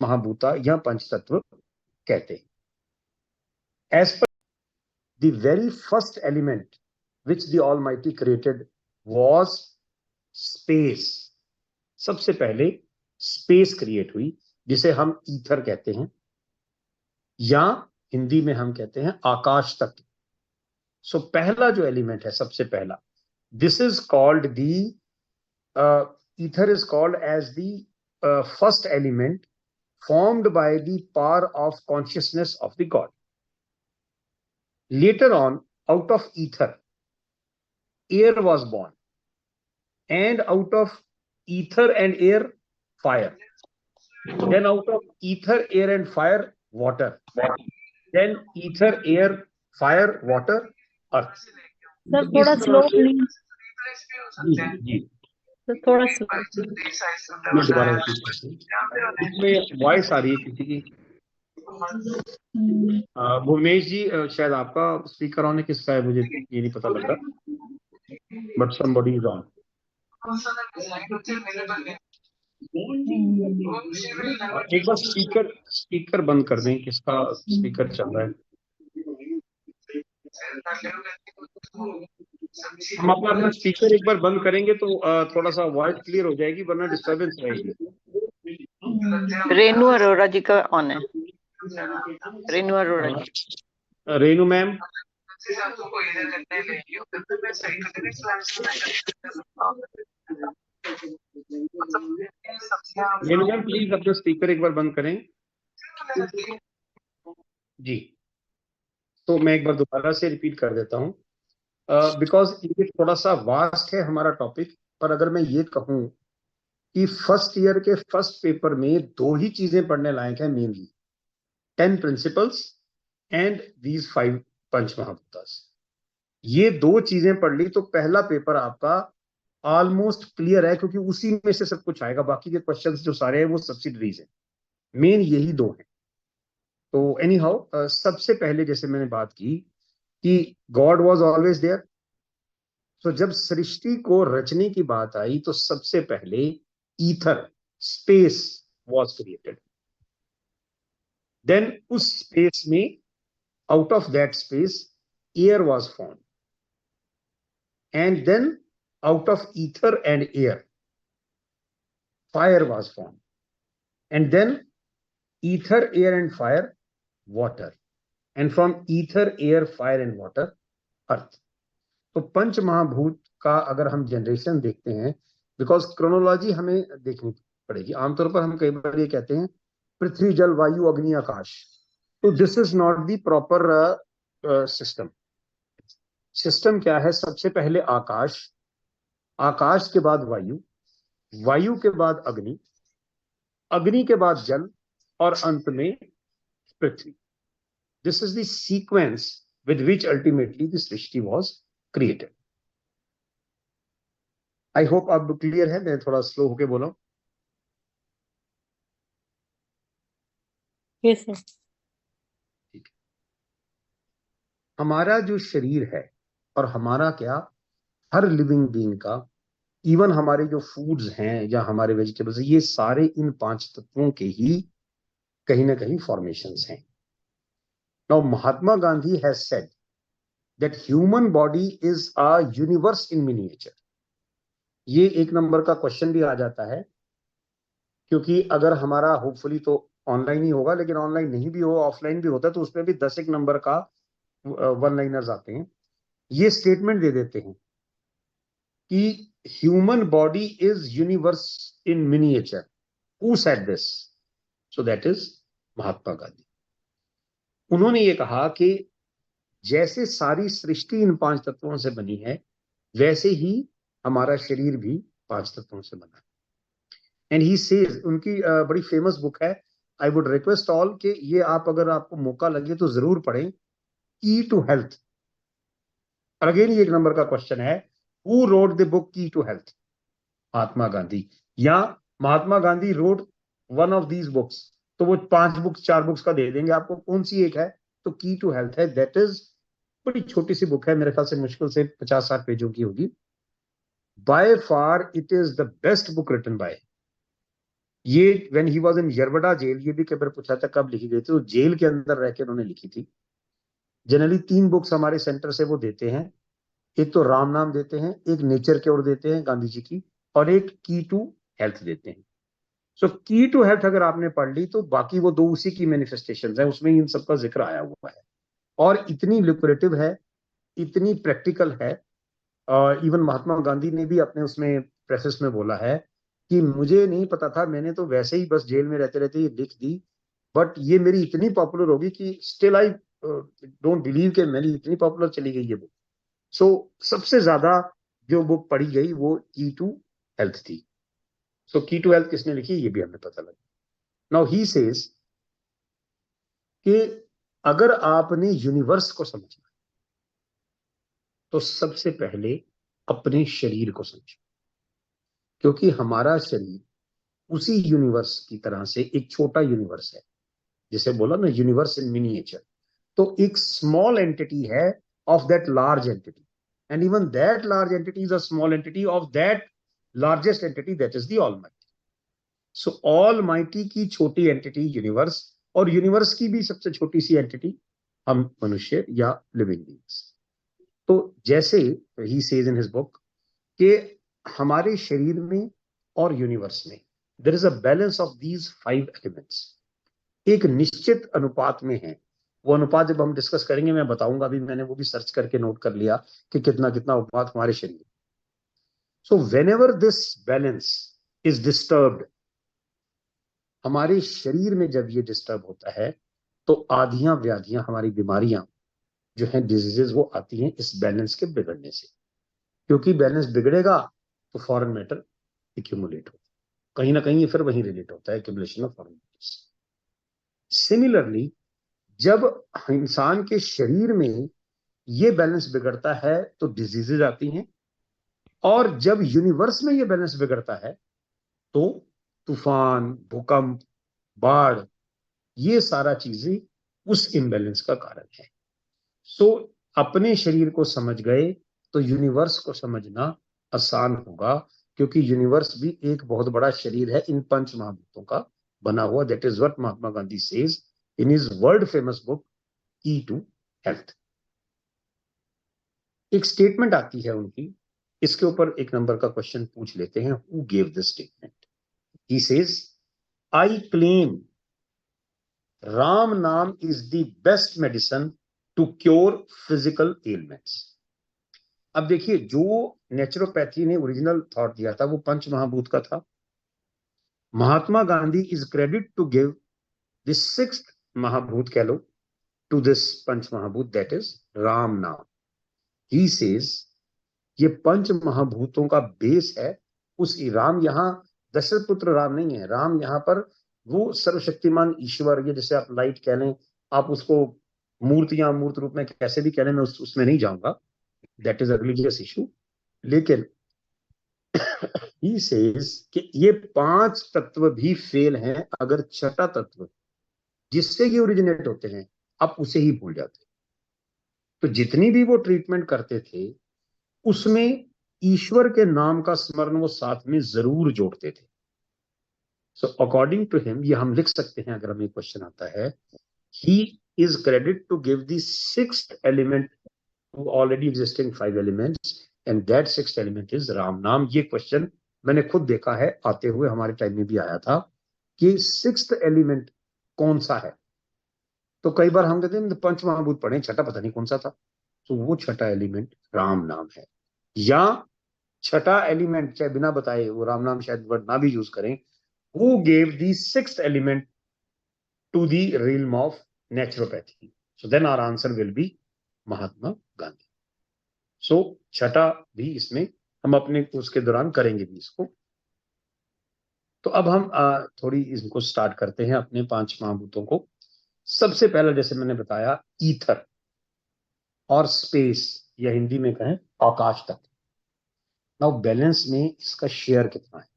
महाभूता या पंच तत्व कहते हैं। As per the very first element which the almighty created was space. सबसे पहले स्पेस क्रिएट हुई, जिसे हम ईथर कहते हैं, या हिंदी में हम कहते हैं आकाश तत्व। सो पहला जो एलिमेंट है, सबसे पहला, this is called the ether is called as the first element formed by the power of consciousness of the God. Later on, out of ether, air was born, and out of ether and air, fire. Then out of ether, air and fire, water. Then ether, air, fire, water, earth. Sir थोड़ा slow please. Ji sir थोड़ा slow. मैं दोबारा repeat करता हूँ, इसमें voice आ रही है किसी की। भुवनेश जी, शायद आपका स्पीकर ऑन है, किसका है मुझे ये नहीं पता लग रहा, बट समबडी इज ऑन। एक बार स्पीकर बंद कर दें, किसका स्पीकर चल रहा है। हम अपना स्पीकर एक बार बंद करेंगे तो थोड़ा सा वॉइस क्लियर हो जाएगी, वरना डिस्टर्बेंस रहेगी। रेनू अरोरा जी का ऑन है। Renu Arora ji. Renu ma'am, Renu ma'am please अपना स्पीकर एक बार बंद करें जी। तो मैं एक बार दोबारा से रिपीट कर देता हूँ, बिकॉज ये थोड़ा सा वास्ट है हमारा टॉपिक। पर अगर मैं ये कहूँ कि फर्स्ट ईयर के फर्स्ट पेपर में दो ही चीजें पढ़ने लायक है मेनली, 10 प्रिंसिपल्स एंड दीज 5 पंच महाभूतास। ये दो चीजें पढ़ ली तो पहला पेपर आपका ऑलमोस्ट क्लियर है, क्योंकि उसी में से सब कुछ आएगा। बाकी के क्वेश्चंस जो सारे हैं वो सब्सिडरीज हैं, मेन यही दो हैं। तो एनी हाउ, सबसे पहले जैसे मैंने बात की कि गॉड वॉज ऑलवेज देयर। तो जब सृष्टि को रचने की बात आई तो सबसे पहले ether, space was created. Then उस स्पेस में, out of that space, air was form, and then out of ether and air, fire was formed, and then ether, air and fire, water, and from ether, air, fire and water, earth. तो पंच महाभूत का अगर हम generation देखते हैं, because chronology हमें देखनी पड़ेगी। आमतौर पर हम कई बार ये कहते हैं पृथ्वी, जल, वायु, अग्नि, आकाश। तो this is not the proper system. System क्या है? सबसे पहले आकाश, आकाश के बाद वायु, वायु के बाद अग्नि, अग्नि के बाद जल, और अंत में पृथ्वी। This is the sequence with which ultimately the srishti was created. I hope अब क्लियर है। मैं थोड़ा स्लो होके बोला हूं। Yes sir. ठीक है। हमारा जो शरीर है, और हमारा क्या, हर लिविंग बीइंग का, इवन हमारे जो फूड्स हैं या हमारे वेजिटेबल्स, ये सारे इन 5 तत्वों के ही कहीं ना कहीं फॉर्मेशंस हैं। Now Mahatma Gandhi has said that human body is a universe in miniature. ये 1 नंबर का क्वेश्चन भी आ जाता है, क्योंकि अगर हमारा होपफुली तो ऑनलाइन ही होगा, लेकिन ऑनलाइन नहीं भी हो, ऑफलाइन भी होता है, तो उसमें भी 10 नंबर का वन लाइनर्स आते हैं। ये स्टेटमेंट दे देते हैं कि human body is universe in miniature. Who said this? So that is Mahatma Gandhi. उन्होंने ये कहा कि जैसे सारी सृष्टि इन 5 तत्वों से बनी है, वैसे ही हमारा शरीर भी 5 तत्वों से बना है। एंड ही सेज, उनकी बड़ी फेमस बुक है, आई वुड रिक्वेस्ट ऑल कि ये आप, अगर आपको मौका लगे तो जरूर पढ़ें, की टू हेल्थ। और अगेन ये 1 नंबर का क्वेश्चन है, who wrote the book key to health? Mahatma Gandhi. या Mahatma Gandhi wrote one of these books, तो वो 5 बुक्स 4 बुक्स का दे देंगे आपको, कौन सी एक है? तो की टू हेल्थ है। दैट इज बड़ी छोटी सी बुक है, मेरे ख्याल से मुश्किल से 50-60 पेजों की होगी। By far it is the best book written by ये when he was in Yerwada jail, ये भी कई बार पूछा था कब लिखी गई थी, तो जेल के अंदर रह के उन्होंने लिखी थी। जनरली 3 बुक्स हमारे सेंटर से वो देते हैं, एक तो राम नाम देते हैं, एक नेचर की ओर देते हैं गांधी जी की, और एक की टू हेल्थ देते हैं। सो की टू हेल्थ अगर आपने पढ़ ली तो बाकी वो 2 उसी की मैनिफेस्टेशन है, उसमें इन सबका जिक्र आया हुआ है, और इतनी लुक्रेटिव है, इतनी प्रैक्टिकल है। इवन महात्मा गांधी ने भी अपने उसमें प्रेफेस में बोला है कि मुझे नहीं पता था, मैंने तो वैसे ही बस जेल में रहते रहते ये लिख दी, बट ये मेरी इतनी पॉपुलर होगी कि स्टिल आई डोंट बिलीव कि मेरी इतनी पॉपुलर चली गई ये बुक। सो सबसे ज्यादा जो बुक पढ़ी गई वो की टू हेल्थ थी। सो की टू हेल्थ किसने लिखी ये भी हमें पता लगा। नाउ ही सेज कि अगर आपने यूनिवर्स को समझना तो सबसे पहले अपने शरीर को समझो, क्योंकि हमारा शरीर उसी यूनिवर्स की तरह से एक छोटा यूनिवर्स है, जिसे बोला ना यूनिवर्स इन मिनिएचर, तो एक स्मॉल एंटिटी है of that large entity, and even that large entity is a small entity of that largest entity, that is the almighty. So almighty की छोटी एंटिटी यूनिवर्स, और यूनिवर्स की भी सबसे छोटी सी एंटिटी हम मनुष्य या लिविंग बींग्स। तो जैसे he says in his book कि हमारे शरीर में और यूनिवर्स में there is a balance of these 5 elements, एक निश्चित अनुपात में है। वो अनुपात जब हम डिस्कस करेंगे मैं बताऊंगा, भी मैंने वो भी सर्च करके नोट कर लिया कि कितना कितना अनुपात हमारे शरीर। So when ever this balance is disturbed, हमारे शरीर में जब ये डिस्टर्ब होता है तो आधियां व्याधियां, हमारी बीमारियां जो हैं, डिजीजेस, वो आती हैं इस बैलेंस के बिगड़ने से। क्योंकि बैलेंस बिगड़ेगा तो फॉरेन मैटर एक्यूमुलेट होता है, कहीं ना कहीं ये फिर वहीं रिलेट होता है, accumulation of foreign matters. Similarly जब इंसान के शरीर में ये बैलेंस बिगड़ता है तो डिजीजेज आती हैं, और जब यूनिवर्स में ये बैलेंस बिगड़ता है तो तूफान, भूकंप, बाढ़, ये सारा चीजें उस इम्बैलेंस का कारण है। सो अपने शरीर को समझ गए तो यूनिवर्स को समझना आसान होगा, क्योंकि यूनिवर्स भी एक बहुत बड़ा शरीर है इन 5 महाभूतों का बना हुआ। That is what Mahatma Gandhi says in his world famous book key to health. एक स्टेटमेंट आती है उनकी, इसके ऊपर एक नंबर का क्वेश्चन पूछ लेते हैं, who gave this statement. He says I claim Ram naam is the best medicine to cure physical elements. अब देखिए, जो नेचुरोपैथी ने ओरिजिनल थॉट दिया था वो पंच महाभूत का था। Mahatma Gandhi is credit to give this 6th महाभूत कह लो टू दिस पंच महाभूत, दैट इज राम नाम। ही सेज ये पंच महाभूतों का बेस है उस राम। यहां दशरथ पुत्र राम नहीं है, राम यहां पर वो सर्वशक्तिमान ईश्वर, ये जैसे आप लाइट कह लें, आप उसको मूर्तियां मूर्त रूप में कैसे भी कह लें, मैं उसमें नहीं जाऊंगा, that is a religious issue. लेकिन ही सेज कि ये 5 तत्व भी फेल हैं अगर छठा तत्व जिससे ये ओरिजिनेट होते हैं आप उसे ही भूल जाते। तो जितनी भी वो ट्रीटमेंट करते थे उसमें ईश्वर के नाम का स्मरण वो साथ में जरूर जोड़ते थे। सो अकॉर्डिंग टू हिम, ये हम लिख सकते हैं अगर हमें क्वेश्चन आता है, he is credit to give the 6th element to already existing 5 elements, and that 6th element is Ram नाम। ये क्वेश्चन मैंने खुद देखा है, आते हुए हमारे टाइम में भी आया था कि 6th एलिमेंट कौन सा है। तो कई बार हम कहते हैं पंच महाभूत पढ़े, छठा पता नहीं कौन सा था। तो वो छठा एलिमेंट राम नाम है, या छठा एलिमेंट चाहे बिना बताए वो राम नाम शायद वर्ड ना भी यूज करें, who gave the 6th element to the realm of naturopathy? So then our answer will be Mahatma Gandhi. सो छठा भी इसमें हम अपने उसके दौरान करेंगे भी इसको। तो अब हम थोड़ी इसको स्टार्ट करते हैं अपने 5 महाभूतों को। सबसे पहला जैसे मैंने बताया ईथर और स्पेस, या हिंदी में कहें आकाश तत्व। नाउ बैलेंस में इसका शेयर कितना है?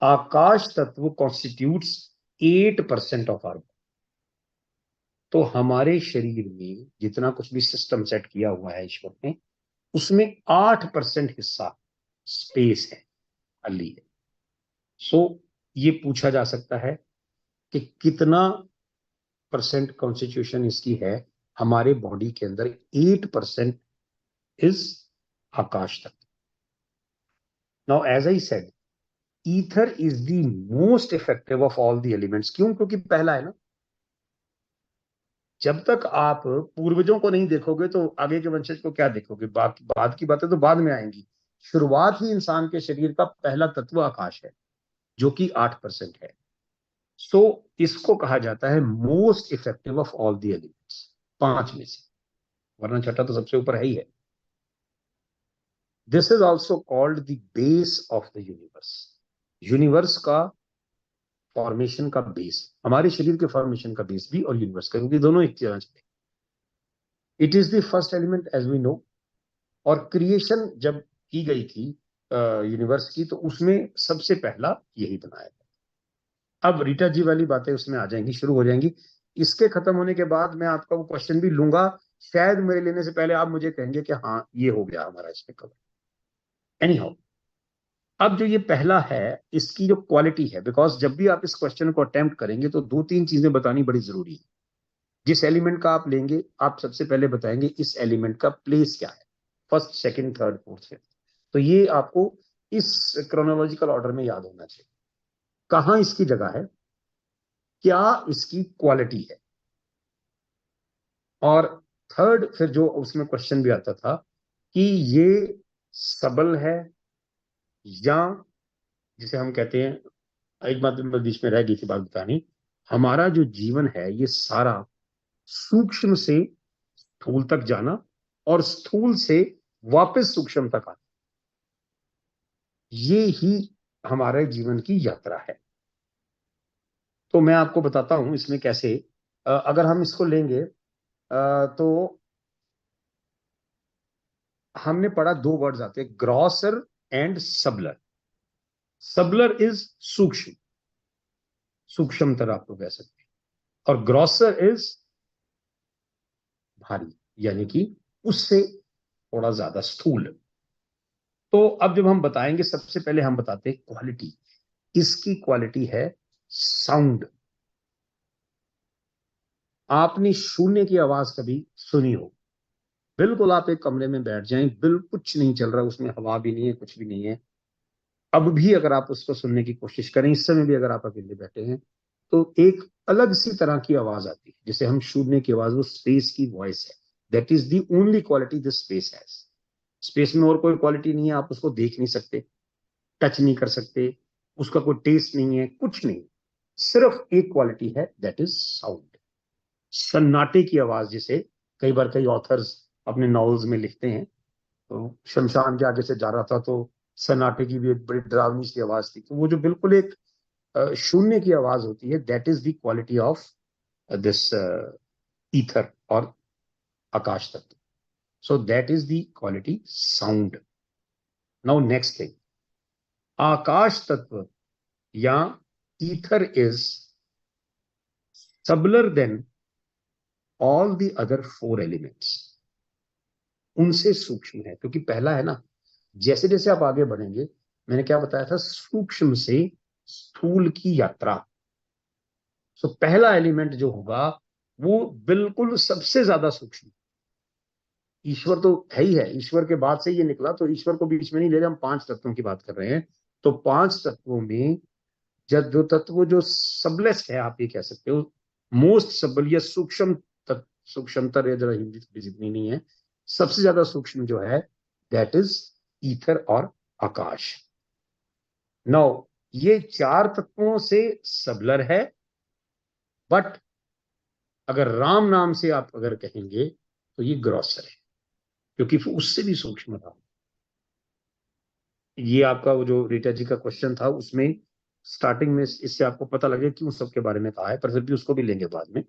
आकाश तत्व कॉन्स्टिट्यूट्स 8% ऑफ आवर। तो हमारे शरीर में जितना कुछ भी सिस्टम सेट किया हुआ है ईश्वर ने, उसमें 8% हिस्सा स्पेस है, खाली है। सो ये पूछा जा सकता है कि कितना परसेंट कॉन्स्टिट्यूशन इसकी है हमारे बॉडी के अंदर। 8% इज आकाश तत्व। Now as I said, ether is the most effective of all the elements. क्यों? क्योंकि पहला है ना। जब तक आप पूर्वजों को नहीं देखोगे तो आगे के वंशज को क्या देखोगे? बाद की बातें तो बाद में आएंगी। शुरुआत ही इंसान के शरीर का पहला तत्व आकाश है, जो कि 8% है। सो इसको कहा जाता है most effective of all the elements, 5 में से, वरना छठा तो सबसे ऊपर है ही है। This is also called the base of the universe. Universe का फॉर्मेशन का बेस, हमारे शरीर के फॉर्मेशन का बेस भी और यूनिवर्स का, क्योंकि दोनों एक तरह चलते। It is the first element as we know. और क्रिएशन जब की गई थी यूनिवर्स की, तो उसमें सबसे पहला यही बनाया था। अब रीटा जी वाली बातें उसमें आ जाएंगी, शुरू हो जाएंगी। इसके खत्म होने के बाद मैं आपका वो क्वेश्चन भी लूंगा, शायद मेरे लेने से पहले आप मुझे कहेंगे कि हाँ ये हो गया हमारा इसमें कवर। एनी हाउ, अब जो ये पहला है, इसकी जो क्वालिटी है, बिकॉज जब भी आप इस क्वेश्चन को अटेम्प्ट करेंगे तो 2-3 चीजें बतानी बड़ी जरूरी है। जिस एलिमेंट का आप लेंगे, आप सबसे पहले बताएंगे इस एलिमेंट का प्लेस क्या है, first, second, third, fourth, fifth. तो ये आपको इस क्रोनोलॉजिकल ऑर्डर में याद होना चाहिए। कहां इसकी जगह है, क्या इसकी क्वालिटी है। और थर्ड, फिर जो उसमें क्वेश्चन भी आता था कि ये सबल है, या जिसे हम कहते हैं, एक बात बीच में रह गई थी बात बतानी, हमारा जो जीवन है ये सारा सूक्ष्म से स्थूल तक जाना और स्थूल से वापस सूक्ष्म तक आना, ये ही हमारे जीवन की यात्रा है। तो मैं आपको बताता हूं इसमें कैसे। अगर हम इसको लेंगे तो हमने पढ़ा 2 वर्ड्स आते हैं, ग्रॉसर एंड सबलर। सबलर इज सूक्ष्म, सूक्ष्मतर आपको कह सकते हैं, और ग्रॉसर इज भारी, यानी कि उससे थोड़ा ज्यादा स्थूल। तो अब जब हम बताएंगे, सबसे पहले हम बताते हैं क्वालिटी। इसकी क्वालिटी है साउंड। आपने शून्य की आवाज कभी सुनी हो? बिल्कुल आप एक कमरे में बैठ जाएं, बिल्कुल कुछ नहीं चल रहा, उसमें हवा भी नहीं है, कुछ भी नहीं है। अब भी अगर आप उसको सुनने की कोशिश करें, इस समय भी अगर आप अकेले बैठे हैं, तो एक अलग सी तरह की आवाज आती है, जिसे हम शून्य की आवाज, वो स्पेस की वॉइस है। That is the only quality this space has. Space में और कोई क्वालिटी नहीं है, आप उसको देख नहीं सकते, टच नहीं कर सकते, उसका कोई टेस्ट नहीं है, कुछ नहीं। सिर्फ एक क्वालिटी है, दैट इज साउंड। सन्नाटे की आवाज, जिसे कई बार कई ऑथर्स अपने नॉवेल्स में लिखते हैं, तो शमशान के आगे से जा रहा था तो सन्नाटे की भी एक बड़ी डरावनी सी आवाज थी। तो वो जो बिल्कुल एक शून्य की आवाज होती है, that is the quality of this ether और आकाश तत्व। So that is the quality sound. Now next thing, आकाश तत्व या ether is subtler than all the other 4 elements. उनसे सूक्ष्म है, क्योंकि पहला है ना। जैसे जैसे आप आगे बढ़ेंगे, मैंने क्या बताया था, सूक्ष्म से स्थूल की यात्रा। सो पहला एलिमेंट जो होगा वो बिल्कुल सबसे ज्यादा सूक्ष्म। ईश्वर तो है ही है, ईश्वर के बाद से ये निकला, तो ईश्वर को बीच में नहीं ले रहे, हम 5 तत्वों की बात कर रहे हैं। तो 5 तत्वों में जब जो तत्व जो सबलेस्ट है, आप ये कह सकते हो, मोस्ट सबल या सूक्ष्म तत्व, सूक्ष्मतर या जरा हिंदी थोड़ी जितनी नहीं है, सबसे ज्यादा सूक्ष्म जो है, दैट इज ईथर और आकाश। नौ, ये 4 तत्वों से सबलर है, बट अगर राम नाम से आप अगर कहेंगे तो ये ग्रॉसर है, क्योंकि उससे भी सूक्ष्म था। ये आपका वो जो रीटा जी का क्वेश्चन था, उसमें स्टार्टिंग में इससे आपको पता लगे क्यों सबके बारे में कहा है, पर फिर भी उसको भी लेंगे बाद में।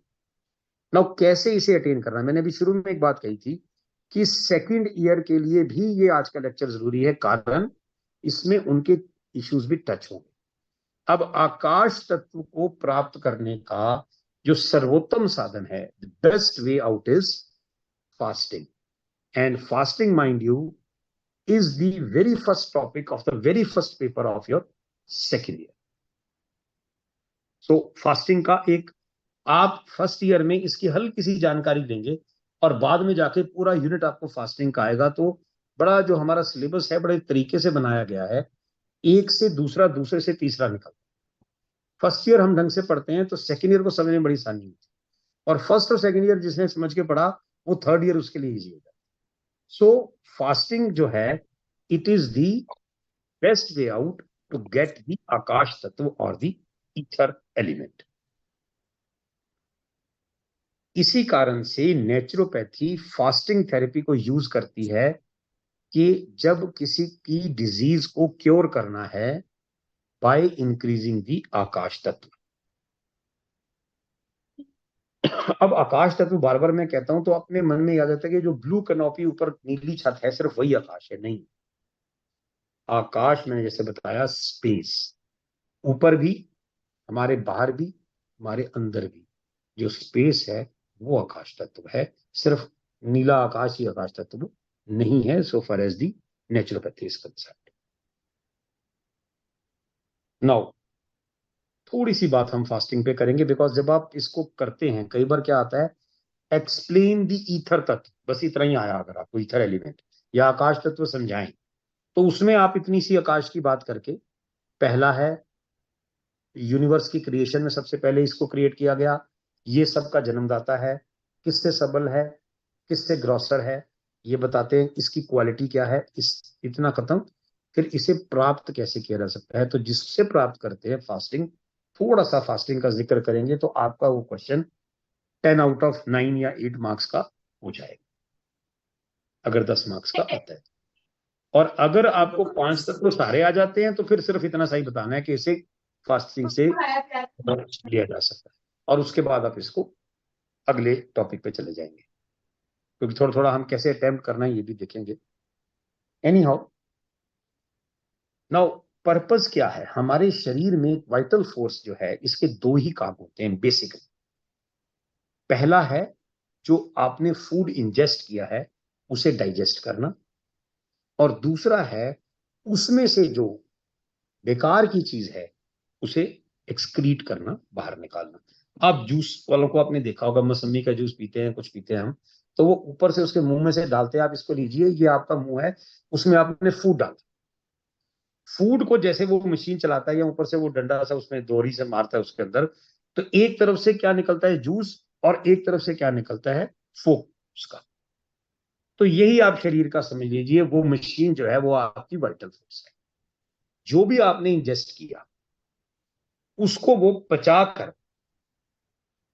नाउ कैसे इसे अटेन करना है, मैंने अभी शुरू में एक बात कही थी कि सेकंड ईयर के लिए भी ये आज का लेक्चर जरूरी है, कारण इसमें उनके इश्यूज भी टच होंगे। अब आकाश तत्व को प्राप्त करने का जो सर्वोत्तम साधन है, the best way out is fasting. And fasting, mind you, is the very first topic of the very first paper of your second year. So fasting का एक, आप फर्स्ट ईयर में इसकी हल्की सी जानकारी लेंगे और बाद में जाके पूरा यूनिट आपको फास्टिंग का आएगा। तो बड़ा जो हमारा सिलेबस है बड़े तरीके से बनाया गया है, एक से दूसरा, दूसरे से तीसरा निकल। फर्स्ट ईयर हम ढंग से पढ़ते हैं तो सेकेंड ईयर को समझने में बड़ी आसानी होती है, और फर्स्ट और सेकेंड ईयर जिसने समझ के पढ़ा वो थर्ड ईयर उसके लिए इजी हो जाता है। सो फास्टिंग जो है, it is the best way out to get the akash tattva और द ईथर एलिमेंट। इसी कारण से नेचुरोपैथी फास्टिंग थेरेपी को यूज करती है कि जब किसी की डिजीज को क्योर करना है बाय इंक्रीजिंग द आकाश तत्व। अब आकाश तत्व बार बार मैं कहता हूं तो अपने मन में याद आता है कि जो ब्लू कैनोपी ऊपर नीली छत है सिर्फ वही आकाश है, नहीं। आकाश मैंने जैसे बताया स्पेस, ऊपर भी, हमारे बाहर भी, हमारे अंदर भी जो स्पेस है वो आकाश तत्व है। सिर्फ नीला आकाश ही आकाश तत्व नहीं है, so far as the naturopathy is concerned. Now थोड़ी सी बात हम फास्टिंग पे करेंगे, बिकॉज जब आप इसको करते हैं कई बार क्या आता है, एक्सप्लेन दी ईथर तत्व, बस इतना ही आया अगर आपको ईथर एलिमेंट या आकाश तत्व समझाएं, तो उसमें आप इतनी सी आकाश की बात करके, पहला है यूनिवर्स की क्रिएशन में सबसे पहले इसको क्रिएट किया गया, ये सबका जन्मदाता है, किससे सबल है, किससे ग्रॉसर है, ये बताते हैं, इसकी क्वालिटी क्या है, इस इतना खत्म। फिर इसे प्राप्त कैसे किया जा सकता है, तो जिससे प्राप्त करते हैं फास्टिंग, थोड़ा सा फास्टिंग का जिक्र करेंगे तो आपका वो क्वेश्चन 10 आउट ऑफ 9 या 8 मार्क्स का हो जाएगा, अगर 10 मार्क्स का आता है। और अगर आपको 5 तक तो सारे आ जाते हैं तो फिर सिर्फ इतना सही बताना है कि इसे फास्टिंग से लिया जा सकता है, और उसके बाद आप इसको अगले टॉपिक पे चले जाएंगे, क्योंकि थोड़ा थोड़ा हम कैसे अटेम्प्ट करना है ये भी देखेंगे। एनी हाउ, नाउ पर्पस क्या है, हमारे शरीर में वाइटल फोर्स जो है इसके दो ही काम होते हैं बेसिकली। पहला है जो आपने फूड इंजेस्ट किया है उसे डाइजेस्ट करना, और दूसरा है उसमें से जो बेकार की चीज है उसे एक्सक्रीट करना, बाहर निकालना। आप जूस वालों को आपने देखा होगा, मौसमी का जूस पीते हैं, कुछ पीते हैं हम, तो वो ऊपर से उसके मुंह में से डालते हैं, आप इसको लीजिए, ये आपका मुंह है, उसमें आपने फूड डाला, फूड को जैसे वो मशीन चलाता है या ऊपर से वो डंडा सा उसमें दोरी से मारता है उसके अंदर, तो एक तरफ से क्या निकलता है, जूस, और एक तरफ से क्या निकलता है, फोक उसका। तो यही आप शरीर का समझ लीजिए, वो मशीन जो है वो आपकी वाइटल फोर्स है। जो भी आपने इंजेस्ट किया उसको वो पचा कर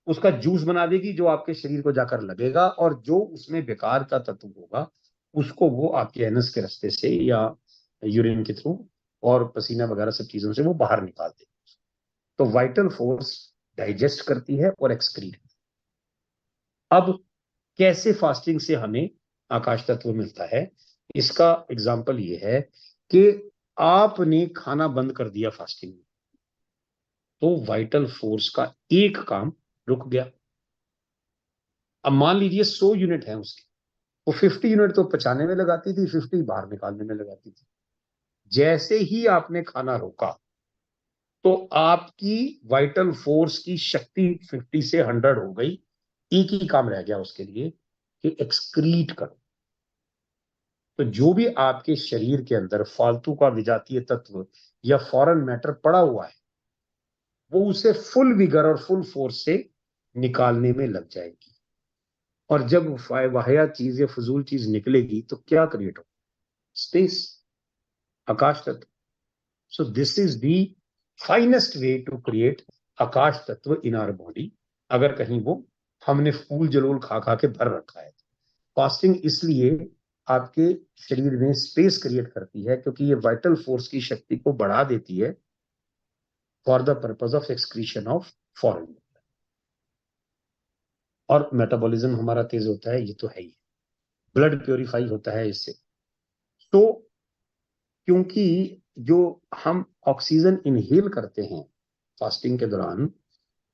उसका जूस बना देगी, जो आपके शरीर को जाकर लगेगा, और जो उसमें बेकार का तत्व होगा उसको वो आपके एनस के रास्ते से या यूरिन के थ्रू और पसीना वगैरह सब चीजों से वो बाहर निकाल देगी। तो वाइटल फोर्स डाइजेस्ट करती है और एक्सक्रीट। अब कैसे फास्टिंग से हमें आकाश तत्व मिलता है, इसका एग्जाम्पल ये है कि आपने खाना बंद कर दिया फास्टिंग में, तो वाइटल फोर्स का एक काम रुक गया। अब मान लीजिए 100 यूनिट है उसकी, वो 50 यूनिट तो पचाने में लगाती थी, 50 बाहर निकालने में लगाती थी। जैसे ही आपने खाना रोका तो आपकी वाइटल फोर्स की शक्ति 50 से 100 हो गई, एक ही काम रह गया उसके लिए कि एक्सक्रीट करो। तो जो भी आपके शरीर के अंदर फालतू का विजातीय तत्व या फॉरेन मैटर पड़ा हुआ है, वो उसे फुल विगर और फुल फोर्स से निकालने में लग जाएगी। और जब वाहियात चीज या फजूल चीज निकलेगी तो क्या क्रिएट हो, स्पेस, आकाश तत्व। So this is the finest way to create akash tattva in our body, अगर कहीं वो हमने फूल जलोल खा खा के भर रखा है। फास्टिंग इसलिए आपके शरीर में स्पेस क्रिएट करती है क्योंकि ये वाइटल फोर्स की शक्ति को बढ़ा देती है for the purpose of excretion of foreign. और मेटाबॉलिज्म हमारा तेज होता है, ये तो है ही, ब्लड प्योरीफाई होता है इससे। तो क्योंकि जो हम ऑक्सीजन इनहेल करते हैं फास्टिंग के दौरान,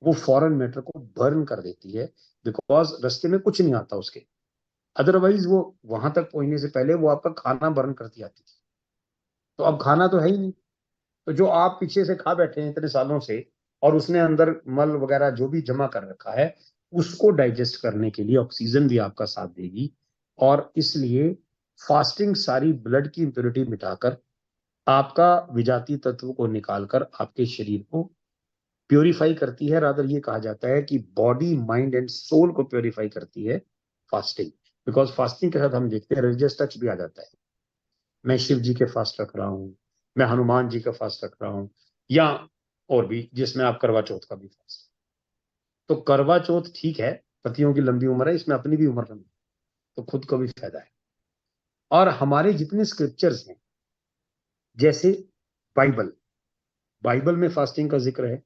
वो फॉरेन मैटर को बर्न कर देती है, बिकॉज रास्ते में कुछ नहीं आता उसके, अदरवाइज वो वहां तक पहुंचने से पहले वो आपका खाना बर्न करती आती थी। तो अब खाना तो है ही नहीं, तो जो आप पीछे से खा बैठे हैं इतने सालों से, और उसने अंदर मल वगैरह जो भी जमा कर रखा है उसको डाइजेस्ट करने के लिए ऑक्सीजन भी आपका साथ देगी। और इसलिए फास्टिंग सारी ब्लड की इंप्योरिटी मिटाकर आपका विजातीय तत्व को निकालकर आपके शरीर को प्योरीफाई करती है। रादर ये कहा जाता है कि बॉडी माइंड एंड सोल को प्योरीफाई करती है फास्टिंग। बिकॉज फास्टिंग के साथ हम देखते हैं रिलीजियस टच भी आ जाता है। मैं शिव जी के फास्ट रख रहा हूँ, मैं हनुमान जी का फास्ट रख रहा हूँ, या और भी जिसमें आप करवा चौथ का भी फास्ट। तो करवा चौथ ठीक है, पतियों की लंबी उम्र है, इसमें अपनी भी उम्र लंबी, तो खुद को भी फायदा है। और हमारे जितने स्क्रिप्चर्स हैं, जैसे बाइबल, बाइबल में फास्टिंग का जिक्र है।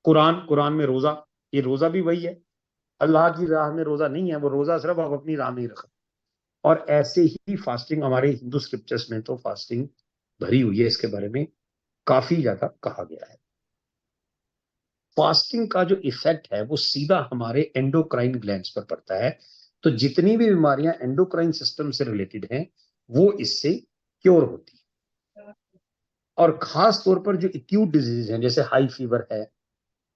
कुरान, कुरान में रोजा, ये रोजा भी वही है। अल्लाह की राह में रोजा नहीं है, वो रोजा सिर्फ आप अपनी राह में ही रखा। और ऐसे ही फास्टिंग हमारे हिंदू स्क्रिप्चर्स में तो फास्टिंग भरी हुई है, इसके बारे में काफी ज्यादा कहा गया है। फास्टिंग का जो इफेक्ट है वो सीधा हमारे एंडोक्राइन ग्लैंड्स पर पड़ता है। तो जितनी भी बीमारियां एंडोक्राइन सिस्टम से रिलेटेड हैं वो इससे क्योर होती है। और खास तौर पर जो एक्यूट डिजीज हैं, जैसे हाई फीवर है,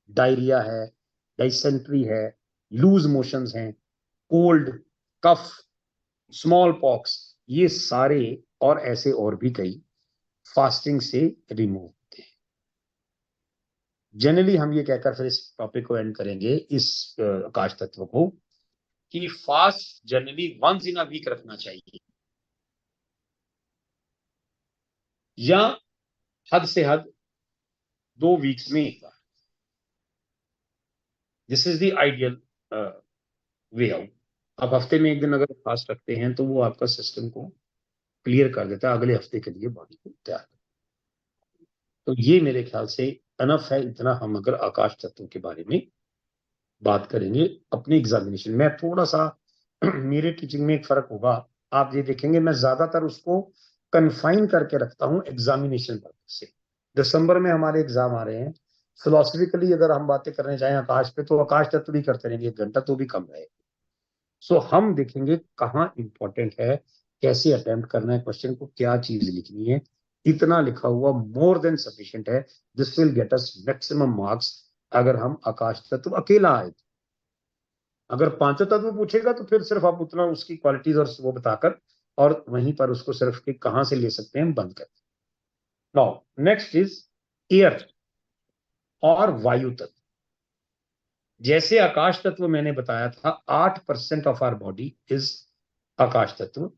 डायरिया है, डाइसेंट्री है, लूज मोशंस हैं, कोल्ड, कफ, स्मॉल पॉक्स, ये सारे और ऐसे और भी कई फास्टिंग से रिमूव होते हैं। जनरली हम ये कहकर फिर इस टॉपिक को एंड करेंगे, इस आकाश तत्व को, कि fast generally once in a week रखना चाहिए, या हद से हद 2 वीक्स में एक बार। This is the ideal way out. आप हफ्ते में एक दिन अगर फास्ट रखते हैं तो वो आपका सिस्टम को क्लियर कर देता है अगले हफ्ते के लिए, बॉडी को तैयार। तो ये मेरे ख्याल से अनफ है। इतना हम अगर आकाश तत्व के बारे में बात करेंगे अपने एग्जामिनेशन में। थोड़ा सा मेरे टीचिंग में एक फर्क होगा, आप ये देखेंगे मैं ज्यादातर उसको कन्फाइन करके रखता हूं एग्जामिनेशन पर्पज से। दिसंबर में हमारे एग्जाम आ रहे हैं, फिलोसफिकली अगर हम बातें करने जाएं आकाश पे तो आकाश तत्व भी करते रहेंगे, 1 घंटा तो भी कम रहे। सो हम देखेंगे कहाँ इंपॉर्टेंट है, कैसे अटेम्प्ट करना है क्वेश्चन को, क्या चीज लिखनी है। इतना लिखा हुआ मोर देन सफिशिएंट है। This will get us maximum marks अगर हम आकाश तत्व अकेला आए। अगर पांचों तत्व पूछेगा तो फिर सिर्फ आप उतना उसकी क्वालिटीज और वो बताकर और वहीं पर उसको सिर्फ कि कहां से ले सकते हैं बंद कर। नाउ नेक्स्ट इज एयर और वायु तत्व। जैसे आकाश तत्व मैंने बताया था 8% ऑफ आवर बॉडी इज आकाश तत्व,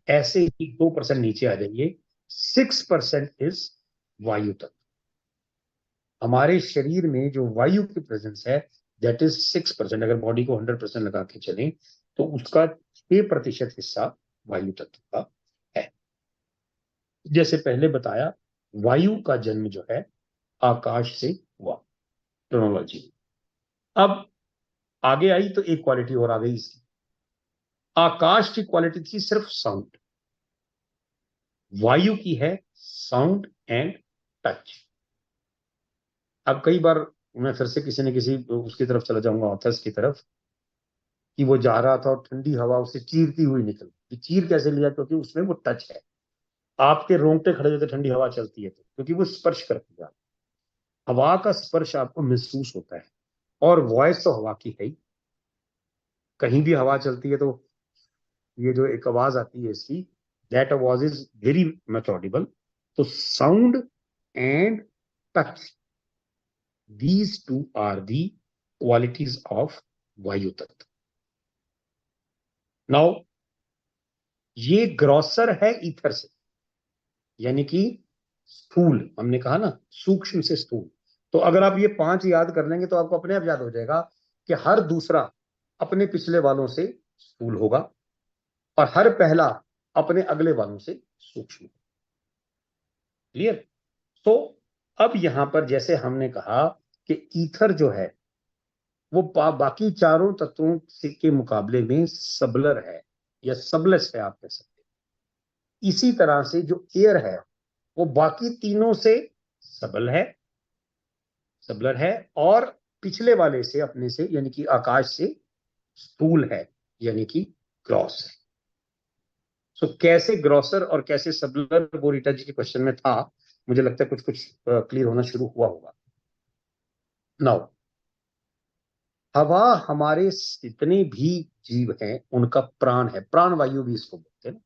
ऐसे ही 2% नीचे आ जाइए, 6% इज वायु तत्व। हमारे शरीर में जो वायु की प्रेजेंस है दैट इज 6%। अगर बॉडी को 100% लगा के चले तो उसका 6% हिस्सा वायु तत्व का है। जैसे पहले बताया, वायु का जन्म जो है आकाश से हुआ, टेक्नोलॉजी। अब आगे आई तो एक क्वालिटी और आ गई इसकी। आकाश की क्वालिटी थी सिर्फ साउंड, वायु की है साउंड एंड टच। अब कई बार मैं फिर से किसी न किसी उसकी तरफ चला जाऊंगा, ऑथर्स की तरफ, कि वो जा रहा था और ठंडी हवा उसे चीरती हुई निकल। चीर कैसे लिया? क्योंकि उसमें वो टच है। आपके रोंगटे खड़े होते ठंडी हवा चलती है तो, क्योंकि वो स्पर्श करती है। हवा का स्पर्श आपको महसूस होता है। और वॉइस तो हवा की है ही, कहीं भी हवा चलती है तो ये जो एक आवाज आती है इसकी, दैट आवाज इज वेरी मच ऑडिबल। तो sound and touch, these two are the qualities of वायु तत्व। नाउ ये ग्रॉसर है ईथर से, यानी कि स्थूल, हमने कहा ना सूक्ष्म से स्थूल। तो अगर आप ये 5 याद कर लेंगे तो आपको अपने आप याद हो जाएगा कि हर दूसरा अपने पिछले वालों से स्थूल होगा और हर पहला अपने अगले वालों से सूक्ष्म। क्लियर? तो अब यहां पर जैसे हमने कहा कि ईथर जो है वो बाकी चारों तत्वों के मुकाबले में सबलर है या सबलेस है, आप कह सकते हैं। इसी तरह से जो एयर है वो बाकी तीनों से सबल है, सबलर है, और पिछले वाले से अपने से यानी कि आकाश से स्थूल है, यानी कि ग्रॉस है। सो कैसे ग्रॉसर और कैसे सबलर, वो रीटा जी के क्वेश्चन में था। मुझे लगता है कुछ कुछ क्लियर होना शुरू हुआ होगा। नाउ हवा हमारे जितने भी जीव हैं उनका प्राण है, प्राण वायु भी इसको बोलते हैं।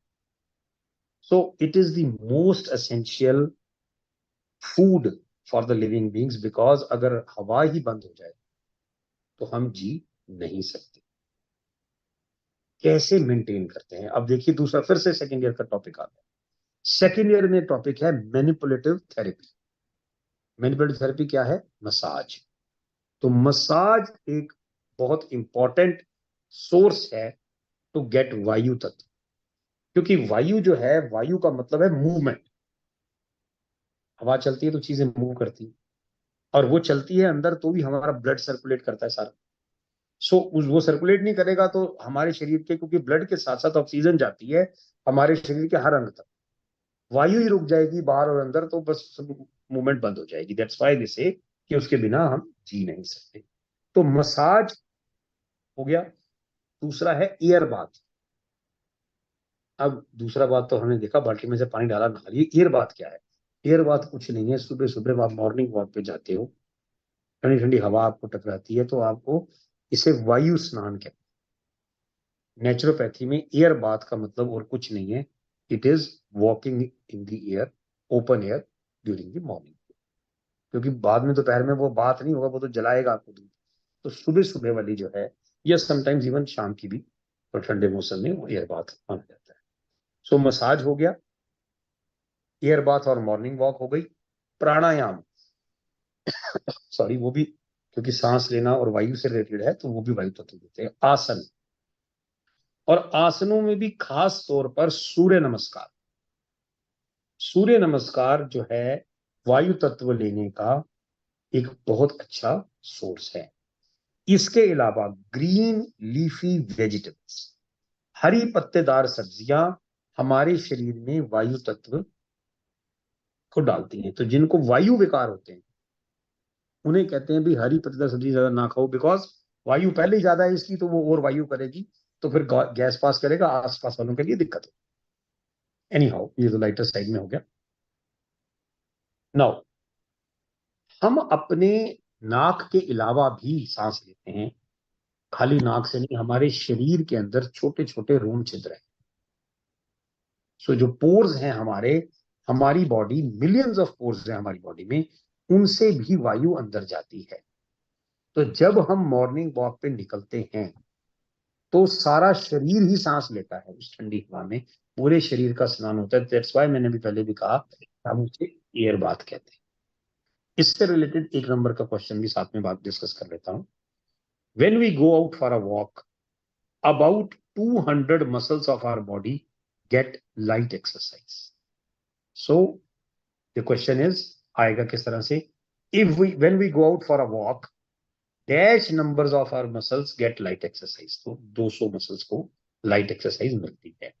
So it is the most essential food for the living beings, because अगर हवा ही बंद हो जाए तो हम जी नहीं सकते। कैसे मेंटेन करते हैं, अब देखिए दूसरा फिर से सेकेंड ईयर का टॉपिक आता है। सेकेंड ईयर में टॉपिक है मैनिपुलेटिव थेरेपी। मैनिपुलेटिव थेरेपी क्या है? मसाज। तो मसाज एक बहुत इंपॉर्टेंट सोर्स है टू गेट वायु तत्व, क्योंकि वायु जो है, वायु का मतलब है मूवमेंट। हवा चलती है तो चीजें मूव करती है, और वो चलती है अंदर तो भी हमारा ब्लड सर्कुलेट करता है सारा। सो वो सर्कुलेट नहीं करेगा तो हमारे शरीर के, क्योंकि ब्लड के साथ साथ ऑक्सीजन जाती है हमारे शरीर के हर अंग तक, वायु ही रुक जाएगी बाहर और अंदर तो बस मूवमेंट बंद हो जाएगी। दैट्स व्हाई दे से कि उसके बिना हम जी नहीं सकते। तो मसाज हो गया। दूसरा है एयर बाथ। अब दूसरा बात तो हमने देखा, बाल्टी में से पानी डाला नहा लिए। एयर बाथ क्या है? एयर बाथ कुछ नहीं है, सुबह सुबह आप मॉर्निंग वॉक पे जाते हो, ठंडी ठंडी हवा आपको टकराती है, तो आपको इसे वायु स्नान कहते हैं। नेचुरोपैथी में एयर बाथ का मतलब और कुछ नहीं है, it is walking in the air, open air during the morning. क्योंकि बाद में दोपहर में वो बात नहीं होगा, वो तो जलाएगा आपको दूध। तो सुबह सुबह वाली जो है, या समटाइम्स इवन शाम की भी, और ठंडे मौसम में वो एयर बाथ माना जाता है। सो मसाज हो गया, एयर बाथ और मॉर्निंग वॉक हो गई। प्राणायाम, सॉरी वो भी, क्योंकि सांस लेना और वायु से रिलेटेड है तो वो भी वायु तत्व देते हैं। आसन, और आसनों में भी खास तौर पर सूर्य नमस्कार। सूर्य नमस्कार जो है वायु तत्व लेने का एक बहुत अच्छा सोर्स है। इसके अलावा ग्रीन लीफी वेजिटेबल्स, हरी पत्तेदार सब्जियां हमारे शरीर में वायु तत्व को डालती हैं। तो जिनको वायु विकार होते हैं उन्हें कहते हैं भी हरी पत्तेदार सब्जी ज्यादा ना खाओ, बिकॉज वायु पहले ही ज्यादा है इसकी, तो वो और वायु करेगी तो फिर गैस पास करेगा, आसपास वालों के लिए दिक्कत हो। एनी हाउ, ये तो लाइटर साइड में हो गया। नाउ हम अपने नाक के अलावा भी सांस लेते हैं। खाली नाक से नहीं, हमारे शरीर के अंदर छोटे छोटे रोम छिद्र हैं। सो जो पोर्स हैं हमारे, हमारी बॉडी, मिलियंस ऑफ पोर्स हैं हमारी बॉडी में, उनसे भी वायु अंदर जाती है। तो जब हम मॉर्निंग वॉक पे निकलते हैं तो सारा शरीर ही सांस लेता है उस ठंडी हवा में, पूरे शरीर का स्नान होता है। दैट्स व्हाई मैंने भी पहले भी कहा हम उसे एयर बाथ कहते हैं। इससे रिलेटेड एक नंबर का क्वेश्चन भी साथ में बात डिस्कस कर लेता हूं। When we go out for a walk, about 200 muscles of our body get light exercise. So the question is, आएगा किस तरह से? If we when we go out for a walk, dash numbers of our muscles get light exercise. तो 200 muscles को light exercise मिलती है।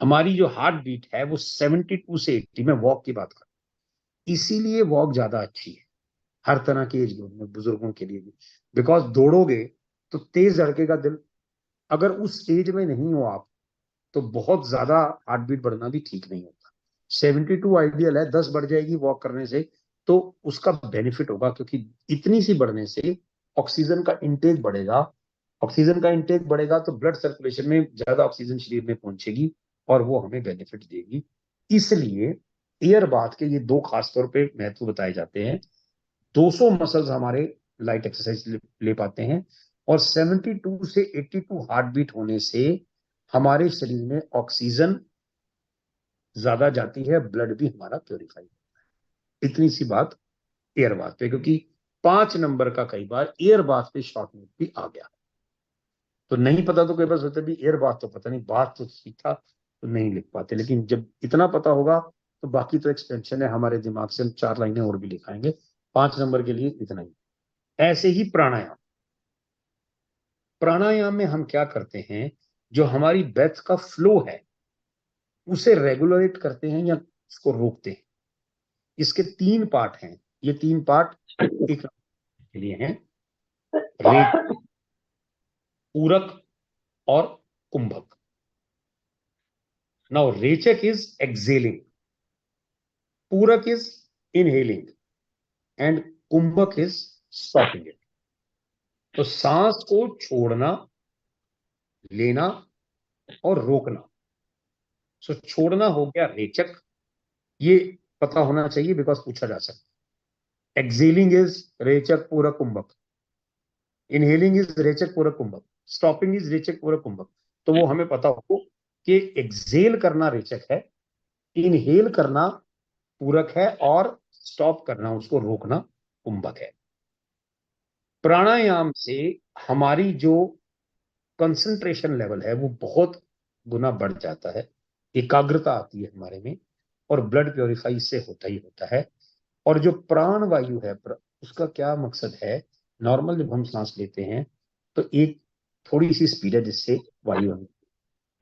हमारी जो हार्ट बीट है वो 72 से 80 में, वॉक की बात कर, इसीलिए वॉक ज्यादा अच्छी है हर तरह के एज ग्रुप में, बुजुर्गों के लिए भी। बिकॉज दौड़ोगे तो तेज धड़केगा दिल, अगर उस स्टेज में नहीं हो आप तो बहुत ज्यादा हार्ट बीट बढ़ना भी ठीक नहीं होता। 72 आइडियल है, 10 बढ़ जाएगी वॉक करने से तो उसका बेनिफिट होगा, क्योंकि इतनी सी बढ़ने से ऑक्सीजन का इंटेक बढ़ेगा। ऑक्सीजन का इंटेक बढ़ेगा तो ब्लड सर्कुलेशन में ज्यादा ऑक्सीजन शरीर में पहुंचेगी और वो हमें बेनिफिट देगी। इसलिए एयर बाथ के ये दो खास तौर पे महत्व बताए जाते हैं। 200 मसल्स हमारे लाइट एक्सरसाइज ले पाते हैं, और 72 से 82 हार्ट बीट होने से हमारे शरीर में ऑक्सीजन ज्यादा जाती है, ब्लड भी हमारा प्योरीफाई होता है। इतनी सी बात एयर बाथ पे, क्योंकि 5 नंबर का कई बार एयर बाथ पे शॉर्ट नोट भी आ गया। तो नहीं पता तो कई बार सोचते भी एयर बाथ तो पता नहीं, बात तो सीखा तो नहीं लिख पाते, लेकिन जब इतना पता होगा तो बाकी तो एक्सटेंशन है हमारे दिमाग से, हम 4 लाइनें और भी लिखाएंगे। 5 नंबर के लिए इतना ही। ऐसे ही प्राणायाम, प्राणायाम में हम क्या करते हैं, जो हमारी ब्रेथ का फ्लो है उसे रेगुलेट करते हैं या उसको रोकते हैं। इसके 3 पार्ट हैं। ये 3 पार्ट एक के लिए हैं, रेचक, पूरक और कुंभक। Now rechak is exhaling, purak is inhaling, and kumbhak is stopping it. तो सांस को छोड़ना, लेना और रोकना। सो छोड़ना हो गया रेचक, ये पता होना चाहिए बिकॉज पूछा जा सकता है। एक्सेलिंग इज रेचक पूरक कुंभक, इनहेलिंग इज रेचक पूरक कुंभक, स्टॉपिंग इज रेचक पूरक कुंभक। तो वो हमें पता हो कि एक्सेल करना रेचक है, इनहेल करना पूरक है और स्टॉप करना, उसको रोकना, कुंभक है। प्राणायाम से हमारी जो कंसंट्रेशन लेवल है वो बहुत गुना बढ़ जाता है, एकाग्रता आती है हमारे में, और ब्लड प्योरीफाई इससे होता ही होता है। और जो प्राण वायु है उसका क्या मकसद है, नॉर्मल जब हम सांस लेते हैं तो एक थोड़ी सी स्पीड है जिससे वायु हम,